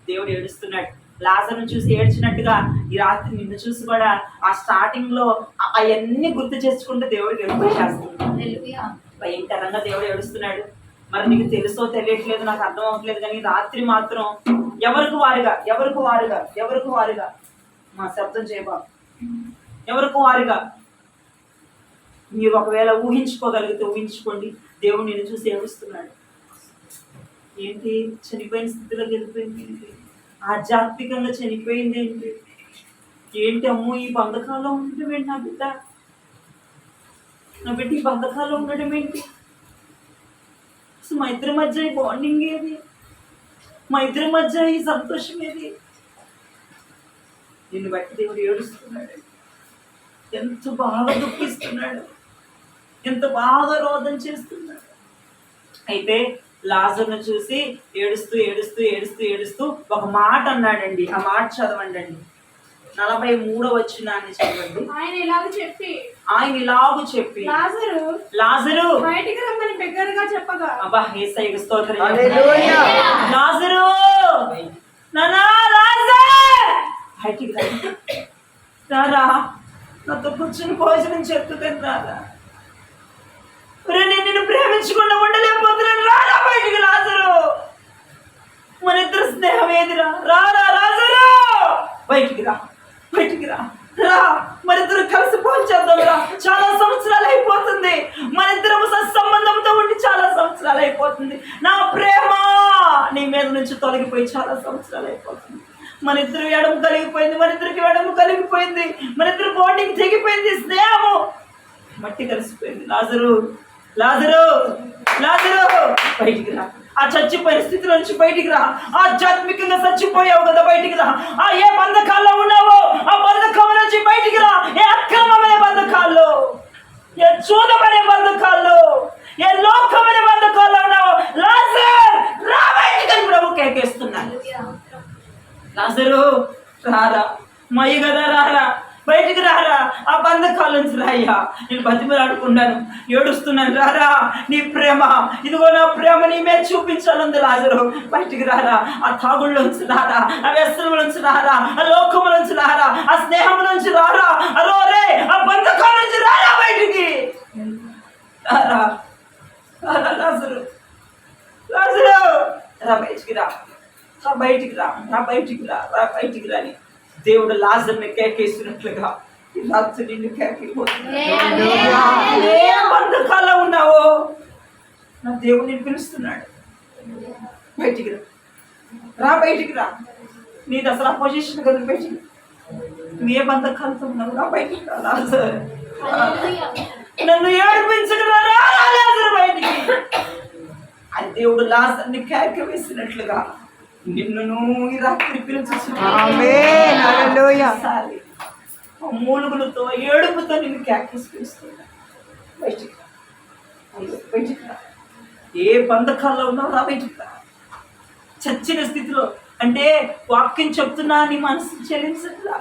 దేవుడు ఏడుస్తున్నాడు. లాజరును చూసి ఏడ్చినట్టుగా ఈ రాత్రి నిన్ను చూసి కూడా ఆ స్టార్టింగ్ లో అవన్నీ గుర్తు చేసుకుంటే దేవుడు ఏడుపేస్తుంది. భయంకరంగా దేవుడు ఏడుస్తున్నాడు. మరి నీకు తెలుసో తెలియట్లేదు, నాకు అర్థం అవ్వట్లేదు, కానీ రాత్రి మాత్రం ఎవరికి వారుగా మా శబ్దం చేయబాబు, ఎవరికి వారుగా మీరు ఒకవేళ ఊహించుకోగలిగితే ఊహించుకోండి. దేవుడు నిన్ను చూసి ఏడుస్తున్నాడు. ఏంటి? చనిపోయిన స్థితిలోకి వెళ్ళిపోయింది ఏంటి? ఆధ్యాత్మికంగా చనిపోయింది ఏంటి? అమ్మో, ఈ బంధకాల్లో ఉండడం ఏంటి? నా బిడ్డ ఈ బంధకాల్లో ఉండడం ఏంటి? అసలు మా ఇద్దరి మధ్య ఈ బాండింగ్ ఏది? మా ఇద్దరి మధ్య ఈ సంతోషం ఏది? నిన్ను బట్టి దేవుడు ఏడుస్తున్నాడు. ఎంత బాగా దుఃఖిస్తున్నాడు, ఎంత బాగా రోదన చేస్తున్నాడు. అయితే లాజరును చూసి ఏడుస్తూ ఒక మాట అన్నాడండి. ఆ మాట చదవండి. 43వ వచనాన్ని చదవండి. ఆయన ఇలాగు చెప్పి లాజరు బయటికి రమ్మని బిగ్గరగా చెప్పగా, అబ్బా యేసయ్యకు స్తోత్రం. లాజరు, నానా లాజర్, బయటికి రారా, నాతో కూర్చుని భోజనం చెప్తుందని రారా. నేను నిన్ను ప్రేమించకుండా ఉండలేకపోతున్నాను, రారా బయటికి లాజరు. మన ఇద్దరు స్నేహం ఏదిరా? రారా లాజరు, బయటికి రా. మన ఇద్దరు కలిసి పోల్చేద్దాం రా. చాలా సంవత్సరాలు అయిపోతుంది, మన ఇద్దరు సత్సంబంధంతో ఉండి చాలా సంవత్సరాలు అయిపోతుంది. నా ప్రేమ నీ మీద నుంచి తొలగిపోయి చాలా సంవత్సరాలు అయిపోతుంది. మన ఇద్దరు ఎడము కలిగిపోయింది, మన ఇద్దరు బాండింగ్ తెగిపోయింది, స్నేహము మట్టి కలిసిపోయింది. లాజరు బయటికి రా. ఆ చచ్చిపోయిన స్థితిలో నుంచి బయటికి రా. ఆధ్యాత్మికంగా చచ్చిపోయావు కదా, బయటికి రా. ఆ ఏ బంధకాల్లో ఉన్నావో ఆ బంధకం నుంచి బయటికి రా. ఏ అక్రమమైన బంధకాల్లో, ఏ చూడమనే బంధకాల్లో, ఏ లోకమైన బంధకాల్లో ఉన్నావో లాజర్ రా బయటికి అని ప్రభు కేకేస్తున్నాడు. లాజరు రారా, మయ్య కదా రారా, బయటికి రారా. ఆ బంధకాల నుంచి రాయ్యా, నేను బతిమలాడుకున్నాను, ఏడుస్తున్నాను, రారా. నీ ప్రేమ ఇదిగో, నా ప్రేమ నీ మీద చూపించాలంది. లాజరు బయటికి రారా. ఆ తాగుళ్ళలోంచి రారా, ఆ వ్యసనం నుంచి రారా, ఆ లోకము నుంచి రారా, ఆ స్నేహం నుంచి రారా, అరోరే ఆ బంధకాల నుంచి రారా బయటికి రారా. లాజరు రా బయటికి రాని దేవుడు లాజర్ని కేకేసినట్లుగా రాత్రి నిన్ను కేకైపోతుంది. ఏ బంధకాల్లో ఉన్నావో నా దేవుడు నిన్ను పిలుస్తున్నాడు. బయటికి రా. నీది అసలు ఆ పొజిషన్ కదా, బయటికి. నువ్వు ఏ బంధకాలతో ఉన్నావు? రా బయటికి రా లాజర్. నన్ను ఏడిపించగలరా లాజర్ బయటికి. అది దేవుడు లాజర్ని కేక వేసినట్లుగా నిన్ను ఈ రాత్రి ఆమేన్. హల్లెలూయా. పిలుచుసారి మూలుగులతో ఏడుపుతో నిన్ను కేకేసి పిలుస్తున్నా. బయటికి రా. బయటికి రా. ఏ బంధకాల్లో ఉన్నావు రా, బయటికి రా. చచ్చిన స్థితిలో అంటే వాక్యం చెప్తున్నా నీ మనసు చెల్లించట్లా,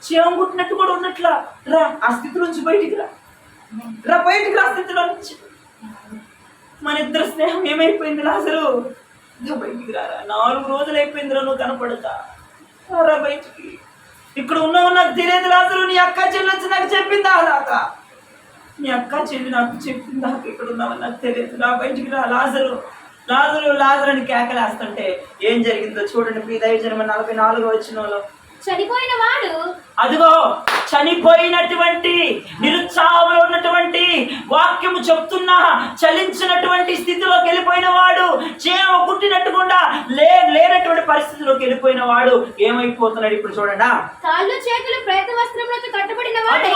చేయం కుట్టినట్టు కూడా ఉన్నట్లా రా, ఆ స్థితి నుంచి బయటికి రా. రా బయటికి రా, స్థితిలో నుంచి. మన ఇద్దరు స్నేహం ఏమైపోయింది లాజరు? బయటికి రారా, 4 రోజులు అయిపోయిందిరా నువ్వు కనపడతా. రా బయటికి. ఇక్కడ ఉన్నావు నాకు తెలియదు లాజరు, నీ అక్క చెల్లి వచ్చి నాకు చెప్పిందా దాకా? నీ అక్క చెల్లి నాకు చెప్పిందా ఇక్కడ ఉన్నావని నాకు తెలియదు. రా బయటికి రా. లాజరు లాజరు లాజరు అని కేకలేస్తుంటే ఏం జరిగిందో చూడండి. మీ దైవజనం 44వ వచనంలో చనిపోయిన వాడు అదిగో చనిపోయినటువంటి నిరుత్సాహంలో ఉన్నటువంటి వాక్యము చెప్తున్నా చలించినటువంటి స్థితిలోకి వెళ్ళిపోయిన వాడు, చేమ కుట్టినట్టుకుండా లేనటువంటి పరిస్థితిలోకి వెళ్ళిపోయిన వాడు ఏమైపోతున్నాడు ఇప్పుడు చూడండి. కాళ్ళు చేతులు ప్రేత వస్త్రములతో కట్టబడిన వాడు,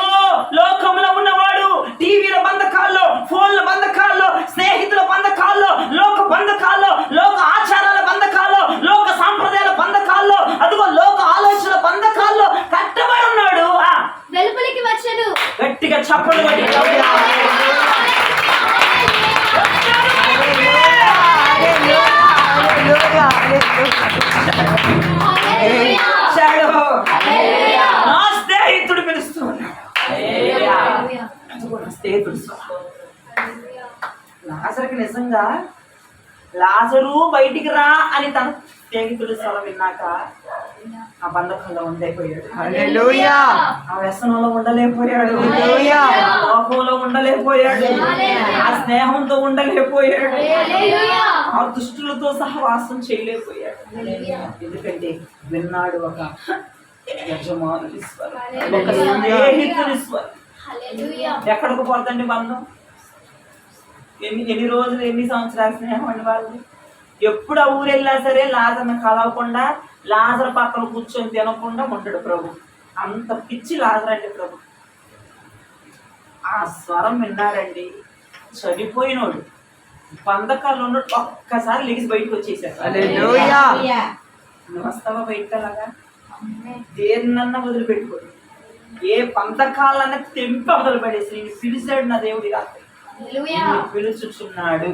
లోకంలో ఉన్నవాడు టీవీల బంధకాల్లో, ఫోన్ల బంధకాల్లో, స్నేహితుల బంధకాల్లో, లోక బంధకాల్లో, లోక ఆచారాల బంధకాల్లో, లోక సాంప్రదాయాల బంధకాల్లో, అదిగో లోక ఆలోచనల బంధకాల్లో కట్టబడి ఉన్నాడు. వెలుపలికి వచ్చెను. గట్టిగా చప్పట్లు కొట్టి నా స్నేహితుడు పిలుస్తూ ఉన్నాడు. నా స్నేహితుడు లాజరుకి నిజంగా లాజరు బయటికి రా అని తన స్నేహితుడు స్వరం విన్నాక ఆ బంధకంలో ఉండలేకపోయాడు. హల్లెలూయా. ఆ వ్యసనంలో ఉండలేకపోయాడు. హల్లెలూయా. ఆ లోకంలో ఉండలేకపోయాడు. ఆ స్నేహంతో ఉండలేకపోయాడు. ఆ దుష్టులతో సహవాసం చేయలేకపోయాడు. ఎందుకంటే విన్నాడు ఒక యజమానుని స్వరం, ఒక స్నేహితుని స్వరం. ఎక్కడికి పోతండి బంధం? ఎన్ని రోజులు, ఎన్ని సంవత్సరాల స్నేహం అండి వాళ్ళు. ఎప్పుడు ఆ ఊరు వెళ్ళినా సరే లాజర్ని కలవకుండా, లాజర్ పక్కన కూర్చొని తినకుండా ఉంటాడు ప్రభు. అంత పిచ్చి లాజర్ అండి ప్రభు. ఆ స్వరం విన్నాడండి, చనిపోయినోడు బంధకాలు ఉన్నట్టు ఒక్కసారి లెగిసి బయటకు వచ్చేసాడు. హల్లెలూయా. నువ్వు వస్తావా బయటకు? అలాగా దేన్నన్నా వదిలిపెట్టుకోడు. ఏ బంధకాలన్నా తెంపి వదిలి పడేసి నేను పిలిచాడు నా దేవుడి రాత్రి, పిలుచుచున్నాడు.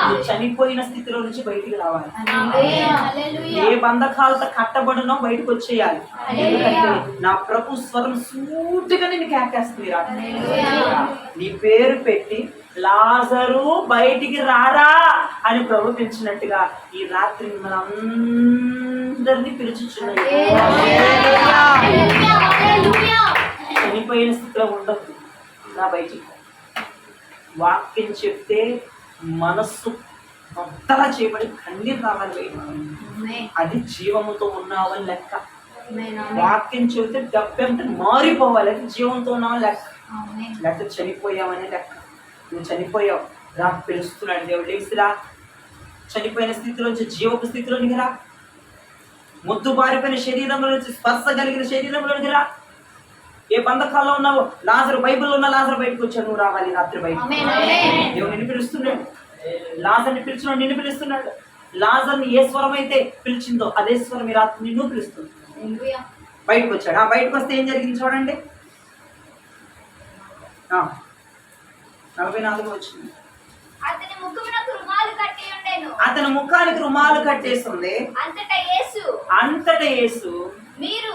నువ్వు చనిపోయిన స్థితిలో నుంచి బయటికి రావాలి. ఏ బంధకాలతో కట్టబడినో బయటకు వచ్చేయాలి. ఎందుకంటే నా ప్రభు స్వరం సూటిగా నేను కేకేస్తుంది రాత్రి. నీ పేరు పెట్టి లాజరు బయటికి రారా అని ప్రభు పిలిచినట్టుగా ఈ రాత్రి మిమ్మల్ని అందరినీ పిలుచుచున్నాడు. చనిపోయిన స్థితిలో ఉండదు, నా బయటికి. వాక్యం చెప్తే మనస్సు మొత్తలా చేయబడి కన్నీరు రావాలి బయట. అది జీవముతో ఉన్నావని లెక్క. వాక్యం చెబితే డబ్బెంత మారిపోవాలి, అది జీవంతో ఉన్నావని లెక్క. లేకపోతే చనిపోయావని లెక్క. నువ్వు చనిపోయావు రా, పిలుస్తున్నాడు దేవుడు. లేచిరా, చనిపోయిన స్థితిలోంచి జీవపు స్థితిలోనికి రా. ముద్దు బారిపోయిన శరీరంలో నుంచి స్పర్శ కలిగిన శరీరంలోనికి రా. ఏ బంధకాల్లో ఉన్నావో, లాజరు బైబిల్లో ఉన్న లాజరు బయటకు వచ్చాడు, నువ్వు రావాలి రాత్రి బయట. దేవుడు నిన్ను పిలుస్తున్నాడు. లాజర్ని పిలిచినాడు, నిన్ను పిలుస్తున్నాడు. లాజర్ని ఏ స్వరం అయితే పిలిచిందో అదే స్వరం ఈ రాత్రి నిన్ను పిలుస్తుంది. బయటకు వచ్చాడు. ఆ బయటకు వస్తే ఏం జరిగింది చూడండి. 44 వచ్చింది. అతని ముఖమునకు రుమాలు కట్టి ఉండెను. అతని ముఖానికి రుమాలు కట్టేస్తుంది. అంతటా యేసు మీరు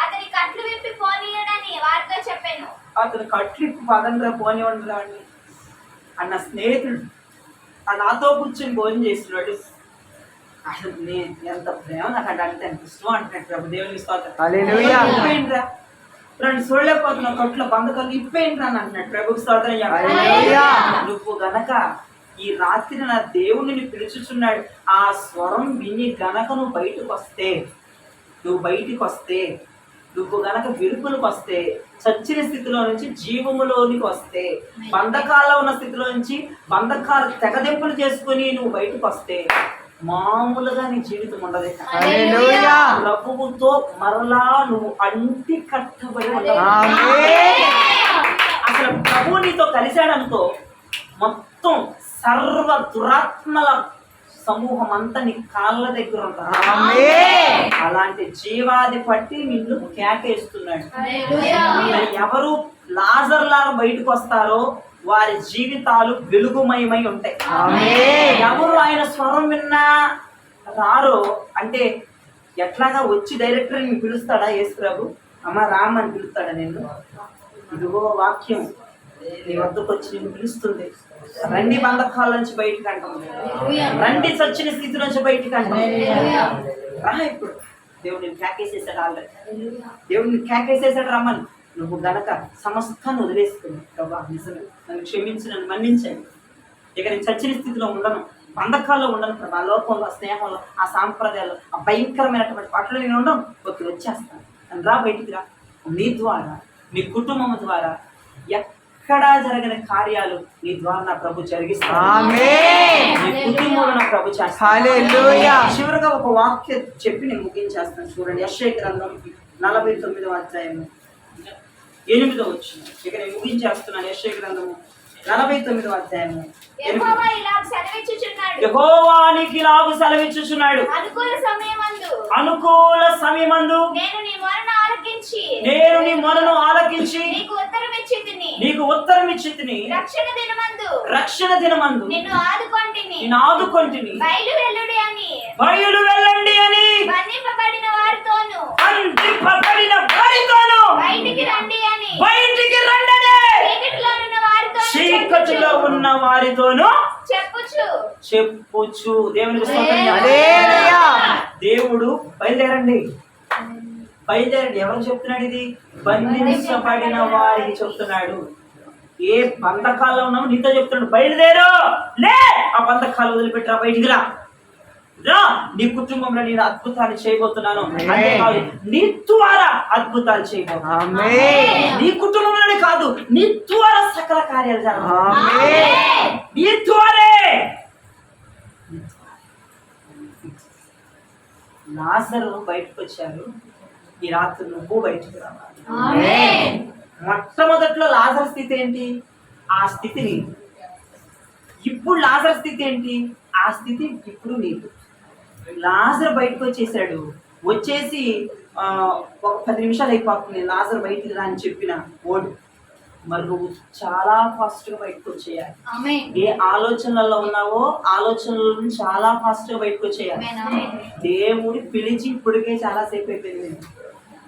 అతని కట్లు విప్పి పోనీయడని వారితో చెప్పాను. అతని కట్లు విప్పి పదంగా పోనివ్వండి అండి అన్న స్నేహితుడు నాతో కూర్చొని భోజనం చేస్తున్నాడు. అసలు నేను ఎంత ప్రేమ నాకు అంటే ఎంత ఇష్టం అంటున్నాడు ప్రభు. దేవుని ఇప్పేయండిరా, రెండు చూడలేకపోతున్నా కట్ల బంధకాలు ఇప్పేయండిరా అని అంటున్నాడు ప్రభుకి స్తోత్రం. నువ్వు గనక ఈ రాత్రి నా దేవుడిని పిలుచుచున్నాడు, ఆ స్వరం విని గనక నువ్వు బయటకు వస్తే, నువ్వు గనక వెలుపులకు వస్తే, చచ్చిన స్థితిలో నుంచి జీవములోనికి వస్తే, బంధకాల్లో ఉన్న స్థితిలో నుంచి బంధకాలు తెగదెంపులు చేసుకుని నువ్వు బయటకు వస్తే మామూలుగా నీ జీవితం ఉండదు. ప్రభువుతో మరలా నువ్వు అంటి కట్టబడి అసలు ప్రభువు నీతో కలిశాడనుకో మొత్తం సర్వ దురాత్మల సమూహం అంతా నీ కాళ్ళ దగ్గర ఉంటారు. అలాంటి జీవాది పట్టి నిన్ను కేకేస్తున్నాడు. ఎవరు లాజర్ లాగా బయటకు వస్తారో వారి జీవితాలు వెలుగుమయమై ఉంటాయి. ఎవరు ఆయన స్వరం విన్నా రారో, అంటే ఎట్లాగా వచ్చి డైరెక్టర్ నేను పిలుస్తాడా యేసు ప్రభు, అమ్మ రామ్ అని పిలుస్తాడా? నేను ఇదిగో వాక్యం నీ వద్దకు వచ్చి నేను పిలుస్తుంది. రండి బంధకాల నుంచి బయటకు అంటుంది, రండి చచ్చిన స్థితి నుంచి బయటకు అంటుంది. రా ఇప్పుడు దేవుడిని కేకేసేసాడు. ఆల్రెడీ దేవుడిని కేకేసేసాడు రమ్మని. నువ్వు గనక సమస్తాన్ని వదిలేసుకుని ప్రభా నిజమే నన్ను క్షమించి నన్ను మన్నించండి, ఇక నేను చచ్చిన స్థితిలో ఉండను, బంధకాల్లో ఉండను ప్రభా, ఆ లోకంలో, ఆ స్నేహంలో, ఆ సాంప్రదాయాలు, ఆ భయంకరమైనటువంటి వాటిలో నేను ఉండను. వచ్చేస్తాను. నన్ను రా, బయటికి రా. నీ ద్వారా, నీ కుటుంబం ద్వారా ఎక్కడా జరగని కార్యాలు నీ ద్వారా నా ప్రభు జరిగిస్తాడు. నీ కుటుంబంలో నా ప్రభు చేస్తాడు. చివరిగా ఒక వాక్యం చెప్పి నేను ముగించేస్తాను. చూడండి, యెషయా గ్రంథం 49వ అధ్యాయము 8వ వచనం. ఇక నేను ముగించేస్తున్నాను. యెషయా గ్రంథము 49వ అధ్యాయము యెహోవా ఇలాగ సెలవిచ్చుచున్నాడు. యెహోవా నీకు ఇలాగ సెలవిచ్చుచున్నాడు. అనుకూల సమయమందు నేను నీ మొరను ఆలకించి నీకు ఉత్తరమిచ్చితిని. రక్షణ దినమందు నిన్ను ఆదుకొంటిని. బయలు వెళ్ళండి అని బంధింపబడిన వారితోను బయటికి రండి అని చీకటిలో ఉన్న వారితోను చెప్పుచు. దేవునికి స్తోత్రం. దేవుడు బయలుదేరండి. ఎవరు చెప్తున్నాడు ఇది? బంధించబడిన వారికి చెప్తున్నాడు. ఏ బంధకాల్లో ఉన్నామో నీతో చెప్తున్నాడు, బయలుదేరు, లే, ఆ బంధకాలు వదిలిపెట్టరా, బయటికి రా, నీ కుటుంబంలో నేను అద్భుతాలు చేయబోతున్నాను. అంతేకాదు, నీ ద్వారా అద్భుతాలు చేయబోతున్నాను. నీ కుటుంబంలోనే కాదు, నీ ద్వారా సకల కార్యాలు జరగాలి. నీ ద్వారే. లాజరు బయటకు వచ్చారు. ఈ రాత్రి నువ్వు బయటకు రావాలి. మొట్టమొదట్లో లాజర్ స్థితి ఏంటి? ఆ స్థితి నీది. ఇప్పుడు లాజర్ స్థితి ఏంటి? ఆ స్థితి ఇప్పుడు నీది. లాజర్ బయటకు వచ్చేసి ఒక 10 నిమిషాలు అయిపోతుంది. లాజర్ బయటికి రా అని చెప్పిన ఓడు. మరి నువ్వు చాలా ఫాస్ట్గా బయటకు వచ్చేయాలి. ఏ ఆలోచనలలో ఉన్నావో ఆలోచనల నుంచి చాలా ఫాస్ట్గా బయటకు వచ్చేయాలి. దేవుడి పిలిచి ఇప్పటికే చాలాసేపు అయిపోయింది.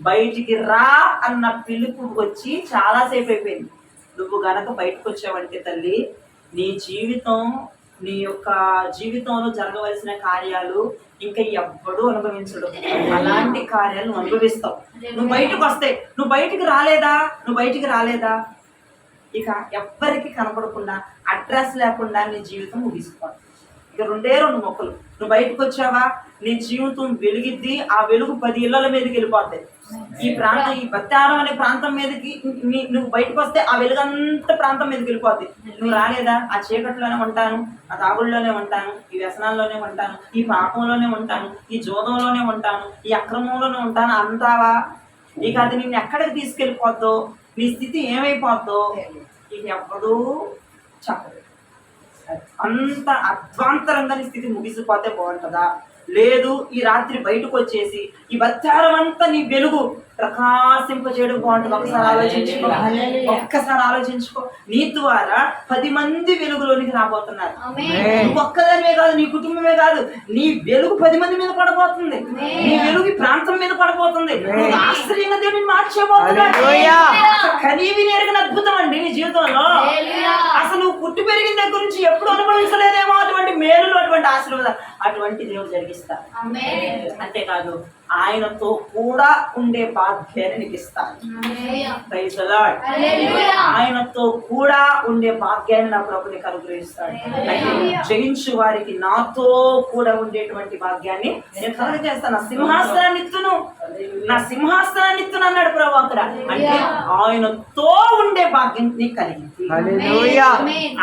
బయటికి రా అన్న పిలుపు వచ్చి చాలాసేపు అయిపోయింది. నువ్వు గనక బయటకు వచ్చావంటే తల్లి, నీ యొక్క జీవితంలో జరగవలసిన కార్యాలు ఇంకా ఎవ్వడూ అనుభవించడు. అలాంటి కార్యాలు నువ్వు అనుభవిస్తావు. నువ్వు బయటకు వస్తే, నువ్వు బయటికి రాలేదా ఇక ఎవ్వరికి కనపడకుండా, అడ్రస్ లేకుండా నీ జీవితం ముగిసిపోతుంది. ఇక 2 మొక్కలు. నువ్వు బయటకు వచ్చావా, నీ జీవితం వెలిగిద్ది. ఆ వెలుగు 10 ఇళ్ల మీదకి వెళ్ళిపోతాయి. ఈ బత్తారం అనే ప్రాంతం మీదకి నువ్వు బయటకు వస్తే ఆ వెలుగంత ప్రాంతం మీదకి వెళ్ళిపోద్ది. నువ్వు రాలేదా, ఆ చీకట్లోనే ఉంటాను, ఆ తాగుళ్ళలోనే ఉంటాను, ఈ వ్యసనాల్లోనే ఉంటాను, ఈ పాపంలోనే ఉంటాను, ఈ జోదంలోనే ఉంటాను, ఈ అక్రమంలోనే ఉంటాను అంటావా? ఇక అది నిన్ను ఎక్కడికి తీసుకెళ్ళిపోద్దో, నీ స్థితి ఏమైపోద్దో ఇక ఎవ్వడూ చెప్పదు. అంత అధ్వాంతరంగా నీ స్థితి ముగిసిపోతే బాగుంటుందా? లేదు, ఈ రాత్రి బయటకు వచ్చేసి ఈ బత్తారం అంతా నీ వెలుగు ప్రకాశింపజేయడం బాగుంటుంది. ఒక్కసారి ఆలోచించుకో. నీ ద్వారా 10 మంది వెలుగులోనికి రాబోతున్నారు. నువ్వు ఒక్కదానివే కాదు, నీ కుటుంబమే కాదు, నీ వెలుగు 10 మంది మీద పడబోతుంది. నీ వెలుగు ప్రాంతం మీద పడబోతుంది. ఆశ్చర్యంగా దేవుడిని మార్చేయబోతున్నాడు. కనీవి ఎరగని అద్భుతం అండి నీ జీవితంలో. అసలు నువ్వు పుట్టి పెరిగిన దగ్గర నుంచి ఎప్పుడు అనుభవించలేదేమో అటువంటి మేలులు, అటువంటి ఆశీర్వాదం, అటువంటి దేవుడు జరిగిస్తా. అంతేకాదు, ఆయనతో కూడా ఉండే భాగ్యాన్ని నీకు ఇస్తాను. Praise the Lord. ఆయనతో కూడా ఉండే భాగ్యాన్ని నా ప్రభు నీకు అనుగ్రహిస్తాడు. జయించు వారికి నాతో కూడా ఉండేటువంటి భాగ్యాన్ని నేను కలుగజేస్తాను. నా సింహాసనాన్ని ఇత్తును అన్నాడు ప్రభు అక్కడ. అంటే ఆయనతో ఉండే భాగ్యం నీకు కలిగింది.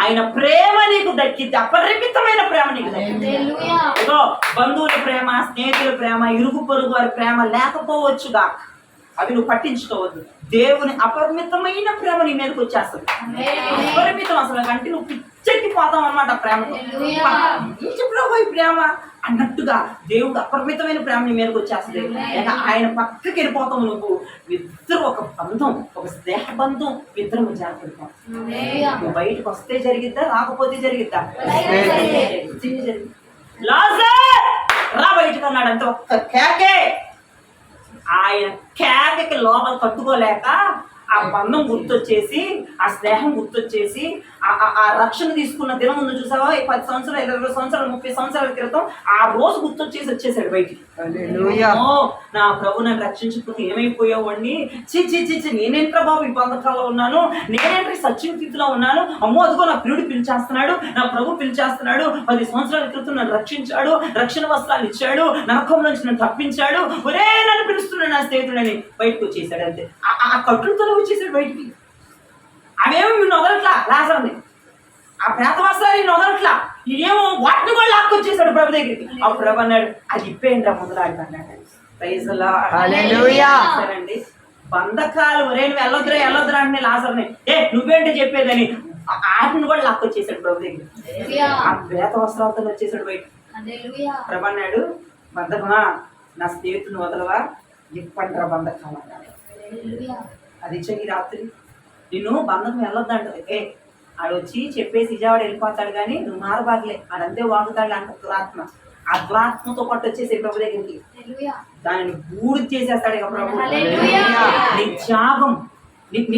ఆయన ప్రేమ నీకు దక్కింది. అపరిమితమైన ప్రేమ నీకు దక్కింది. బంధువుల ప్రేమ, స్నేహితుల ప్రేమ, ఇరుగు పొరుగు వారి ప్రేమ లేకపోవచ్చుగా, అవి నువ్వు పట్టించుకోవద్దు. దేవుని అపరిమితమైన ప్రేమ నీ మీదకి వచ్చేస్తుంది. అపరిమితం. అసలు అంటే నువ్వు పిచ్చెక్కిపోతాం అన్నమాట ప్రేమతో. చెప్పు ఈ ప్రేమ అన్నట్టుగా దేవుడు అపరిమితమైన ప్రేమ నీ మీదకి వచ్చేస్తుంది. లేక ఆయన పక్కకి వెళ్ళిపోతాం. నువ్వు ఇద్దరు ఒక బంధం, ఒక స్నేహ బంధం ఇద్దరు మధ్య ఏర్పడతాం. నువ్వు బయటకు వస్తే జరిగిద్దా, రాకపోతే జరిగిద్దా? లాజర్ రా బయటకు అన్నాడు. అంతే ఒక్క కేకే. ఆయన కేకకి లోపల కట్టుకోలేక ఆ బంధం గుర్తొచ్చేసి, ఆ స్నేహం గుర్తొచ్చేసి, ఆ రక్షణ తీసుకున్న దినం ముందు చూసావా, 10 సంవత్సరాలు 20 సంవత్సరాలు 30 సంవత్సరాల క్రితం ఆ రోజు గుర్తొచ్చేసి వచ్చేసాడు బయటికి. నా ప్రభు నన్ను రక్షించకపోతే ఏమైపోయావు అండి, చి నేనేంట్రా బాబు ఈ బంధకాల్లో ఉన్నాను, నేనేంట్రీ సత్యస్థితిలో ఉన్నాను, అమ్మో అదిగో నా ప్రియుడు పిలిచేస్తున్నాడు, నా ప్రభు పిలిచేస్తున్నాడు, 10 సంవత్సరాల క్రితం నన్ను రక్షించాడు, రక్షణ వస్త్రాలు ఇచ్చాడు, నరకం నుంచి నన్ను తప్పించాడు, ఒరే నన్ను పిలుస్తున్నాడు నా స్నేహితుడని బయటకు వచ్చేసాడు. అంతే ఆ కట్టులతో వచ్చేసాడు బయటికి. అవేమో వీళ్ళు వదలట్లా, లాజర్ని ఆ ప్రేత వస్త్రాలు ఈయన వదలట్లా, ఈయనేమో వాటిని కూడా లాక్కొచ్చేసాడు ప్రభు దగ్గరికి. అప్పుడు ప్రభు అన్నాడు, అది ఇప్పేంట్రా ముందలాడుతున్నాడు. సరేండి, బంధకాలు ఒరే నువ్వు వెళ్ళొద్దురా అంటే లాజర్ని నువ్వేంటి చెప్పేదని ఆటిని కూడా లాక్కొచ్చేసాడు ప్రభు దగ్గరికి. ఆ ప్రేత వస్త్రాలతో వచ్చేసాడు బయట. ప్రభు అన్నాడు, బంధకమా నా స్నేహితుని వదలవా, ఇప్పంటారా బంధకాలు అన్నాడు. అది చెయ్యి రాత్రి నిన్ను బంధకం వెళ్ళొద్దంటది. ఆడు వచ్చి చెప్పేసి విజయవాడ వెళ్ళిపోతాడు కానీ నువ్వు మారబాగలే, ఆడంతే వాగుతాడు అంట దురాత్మ. ఆ దురాత్మతో పాటు వచ్చేసి ప్రభు దగ్గరికి దానిని బూడిద చేసేస్తాడు ఇక ప్రభు. నీ త్యాగం,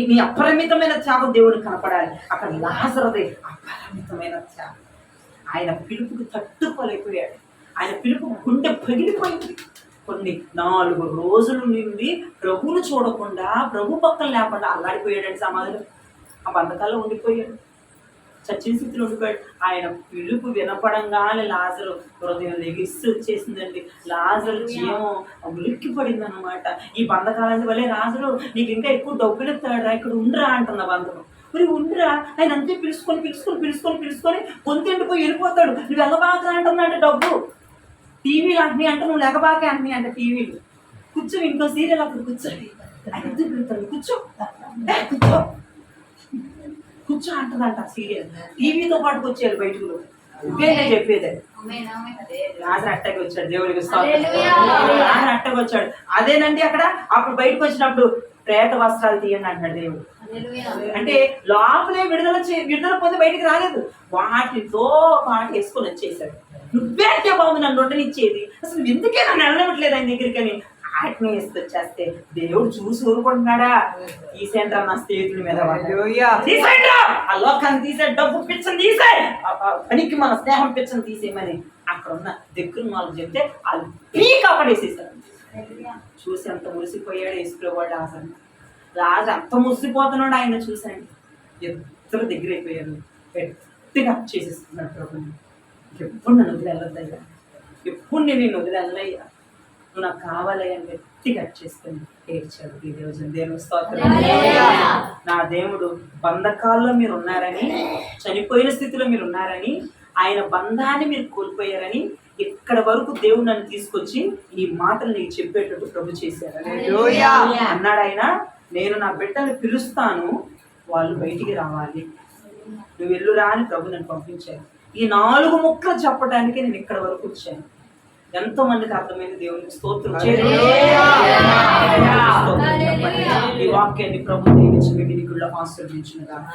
నీ అపరిమితమైన త్యాగం దేవుడికి కనపడాలి. అక్కడ లాజరుదే అపరిమితమైన త్యాగం. ఆయన పిలుపుకి తట్టుకోలేకపోయాడు. ఆయన పిలుపు గుండె పగిలిపోయింది. కొన్ని 4 రోజుల నుండి ప్రభువును చూడకుండా, ప్రభు పక్కన లేకుండా అల్లాడిపోయాడండి సమాధిలో. ఆ బంధకాల్లో ఉండిపోయాడు, చచ్చిన స్థితిలో ఉండిపోయాడు. ఆయన పిలుపు వినపడంగానే లాజరు హృదయం లెగిస్తూ వచ్చేసిందండి. లాజరు జీవం ఉలిక్కి పడింది అనమాట. ఈ బంధకాలంటే వల్లే లాజరు నీకు ఇంకా ఎక్కువ డబ్బులు ఎత్తాడురా, ఇక్కడ ఉండరా అంటున్న బంధకం. మరి ఉండరా, ఆయన అంతే పిలుచుకొని పొంతెండిపోయి వెళ్ళిపోతాడు. నువ్వు వెళ్ళబాక అంటున్నాడు డబ్బు. టీవీలు అంటున్నాయి అంటే నువ్వు లేకబాకే అంటున్నాయి అంటే టీవీలు. కూర్చో, ఇంకో సీరియల్ అక్కడ కూర్చోండి, కూర్చో అంటదంట సీరియల్. టీవీతో పాటు వచ్చేయాలి బయటకు. ఇవేనే చెప్పేది. లాజరు అట్టకి వచ్చాడు, దేవుడికి లాజరు అట్టకి వచ్చాడు. అదేనండి అక్కడ అప్పుడు బయటకు వచ్చినప్పుడు ప్రేత వస్త్రాలు తీయండి అంటాడు దేవుడు. అంటే లోపలే విడుదల పొంది బయటికి రాలేదు, వాటితో పాటు వేసుకొని వచ్చేసాడు. నువ్వేంటే బాబు నన్ను ఉండనిచ్చేది, అసలు ఎందుకే నన్ను వెళ్ళనివ్వట్లేదు ఆయన దగ్గరికి అని వాటిని వేసుకొచ్చేస్తే దేవుడు చూసి ఊరుకుంటున్నాడా? తీసేంట్రా నా స్నేహితుడి మీద, తీసేయండిరా ఆ లోకాన్ని, తీసే డబ్బు పిచ్చని తీసే, పనికి మన స్నేహం పిచ్చని తీసేయమని అక్కడ ఉన్న దగ్గర వాళ్ళకి చెప్తే అది పీక్ అక్కడేసేసారు. చూసి అంత మురిసిపోయాడు వేసుకునేవాడు లాజరు. రాజు అంత మురిసిపోతున్నాడు ఆయన చూసండి. ఇద్దరు దగ్గర అయిపోయారు, గట్టిగా చేసేస్తున్నాడు ప్రభుని. ఎప్పుడు నన్ను వదిలేదయ్యా, ఎప్పుడు నేను వదిలేదయ్యా, నువ్వు నాకు కావాలయ్యా అని గట్టిగా చేసుకుని ఏడ్చాడు. ఈ రోజు దేవుని స్తోత్రం. నా దేవుడు బంధకాల్లో మీరు ఉన్నారని, చనిపోయిన స్థితిలో మీరు ఉన్నారని, ఆయన బంధాన్ని మీరు కోల్పోయారని ఇక్కడ వరకు దేవుడు నన్ను తీసుకొచ్చి ఈ మాటలు నీకు చెప్పేటట్టు ప్రభు చేశారు అన్నాడు ఆయన. నేను నా బిడ్డను పిలుస్తాను, వాళ్ళు బయటికి రావాలి, నువ్వు వెళ్ళురా అని ప్రభు నన్ను పంపించారు. ఈ 4 ముక్కలు చెప్పడానికి నేను ఇక్కడ వరకు వచ్చాను. ఎంతో మందికి అర్థమైంది. దేవునికి స్తోత్రం. ఈ వాక్యాన్ని ప్రభు దీవించి మీ వినికిడిలో ఆశీర్వదించునుగాక.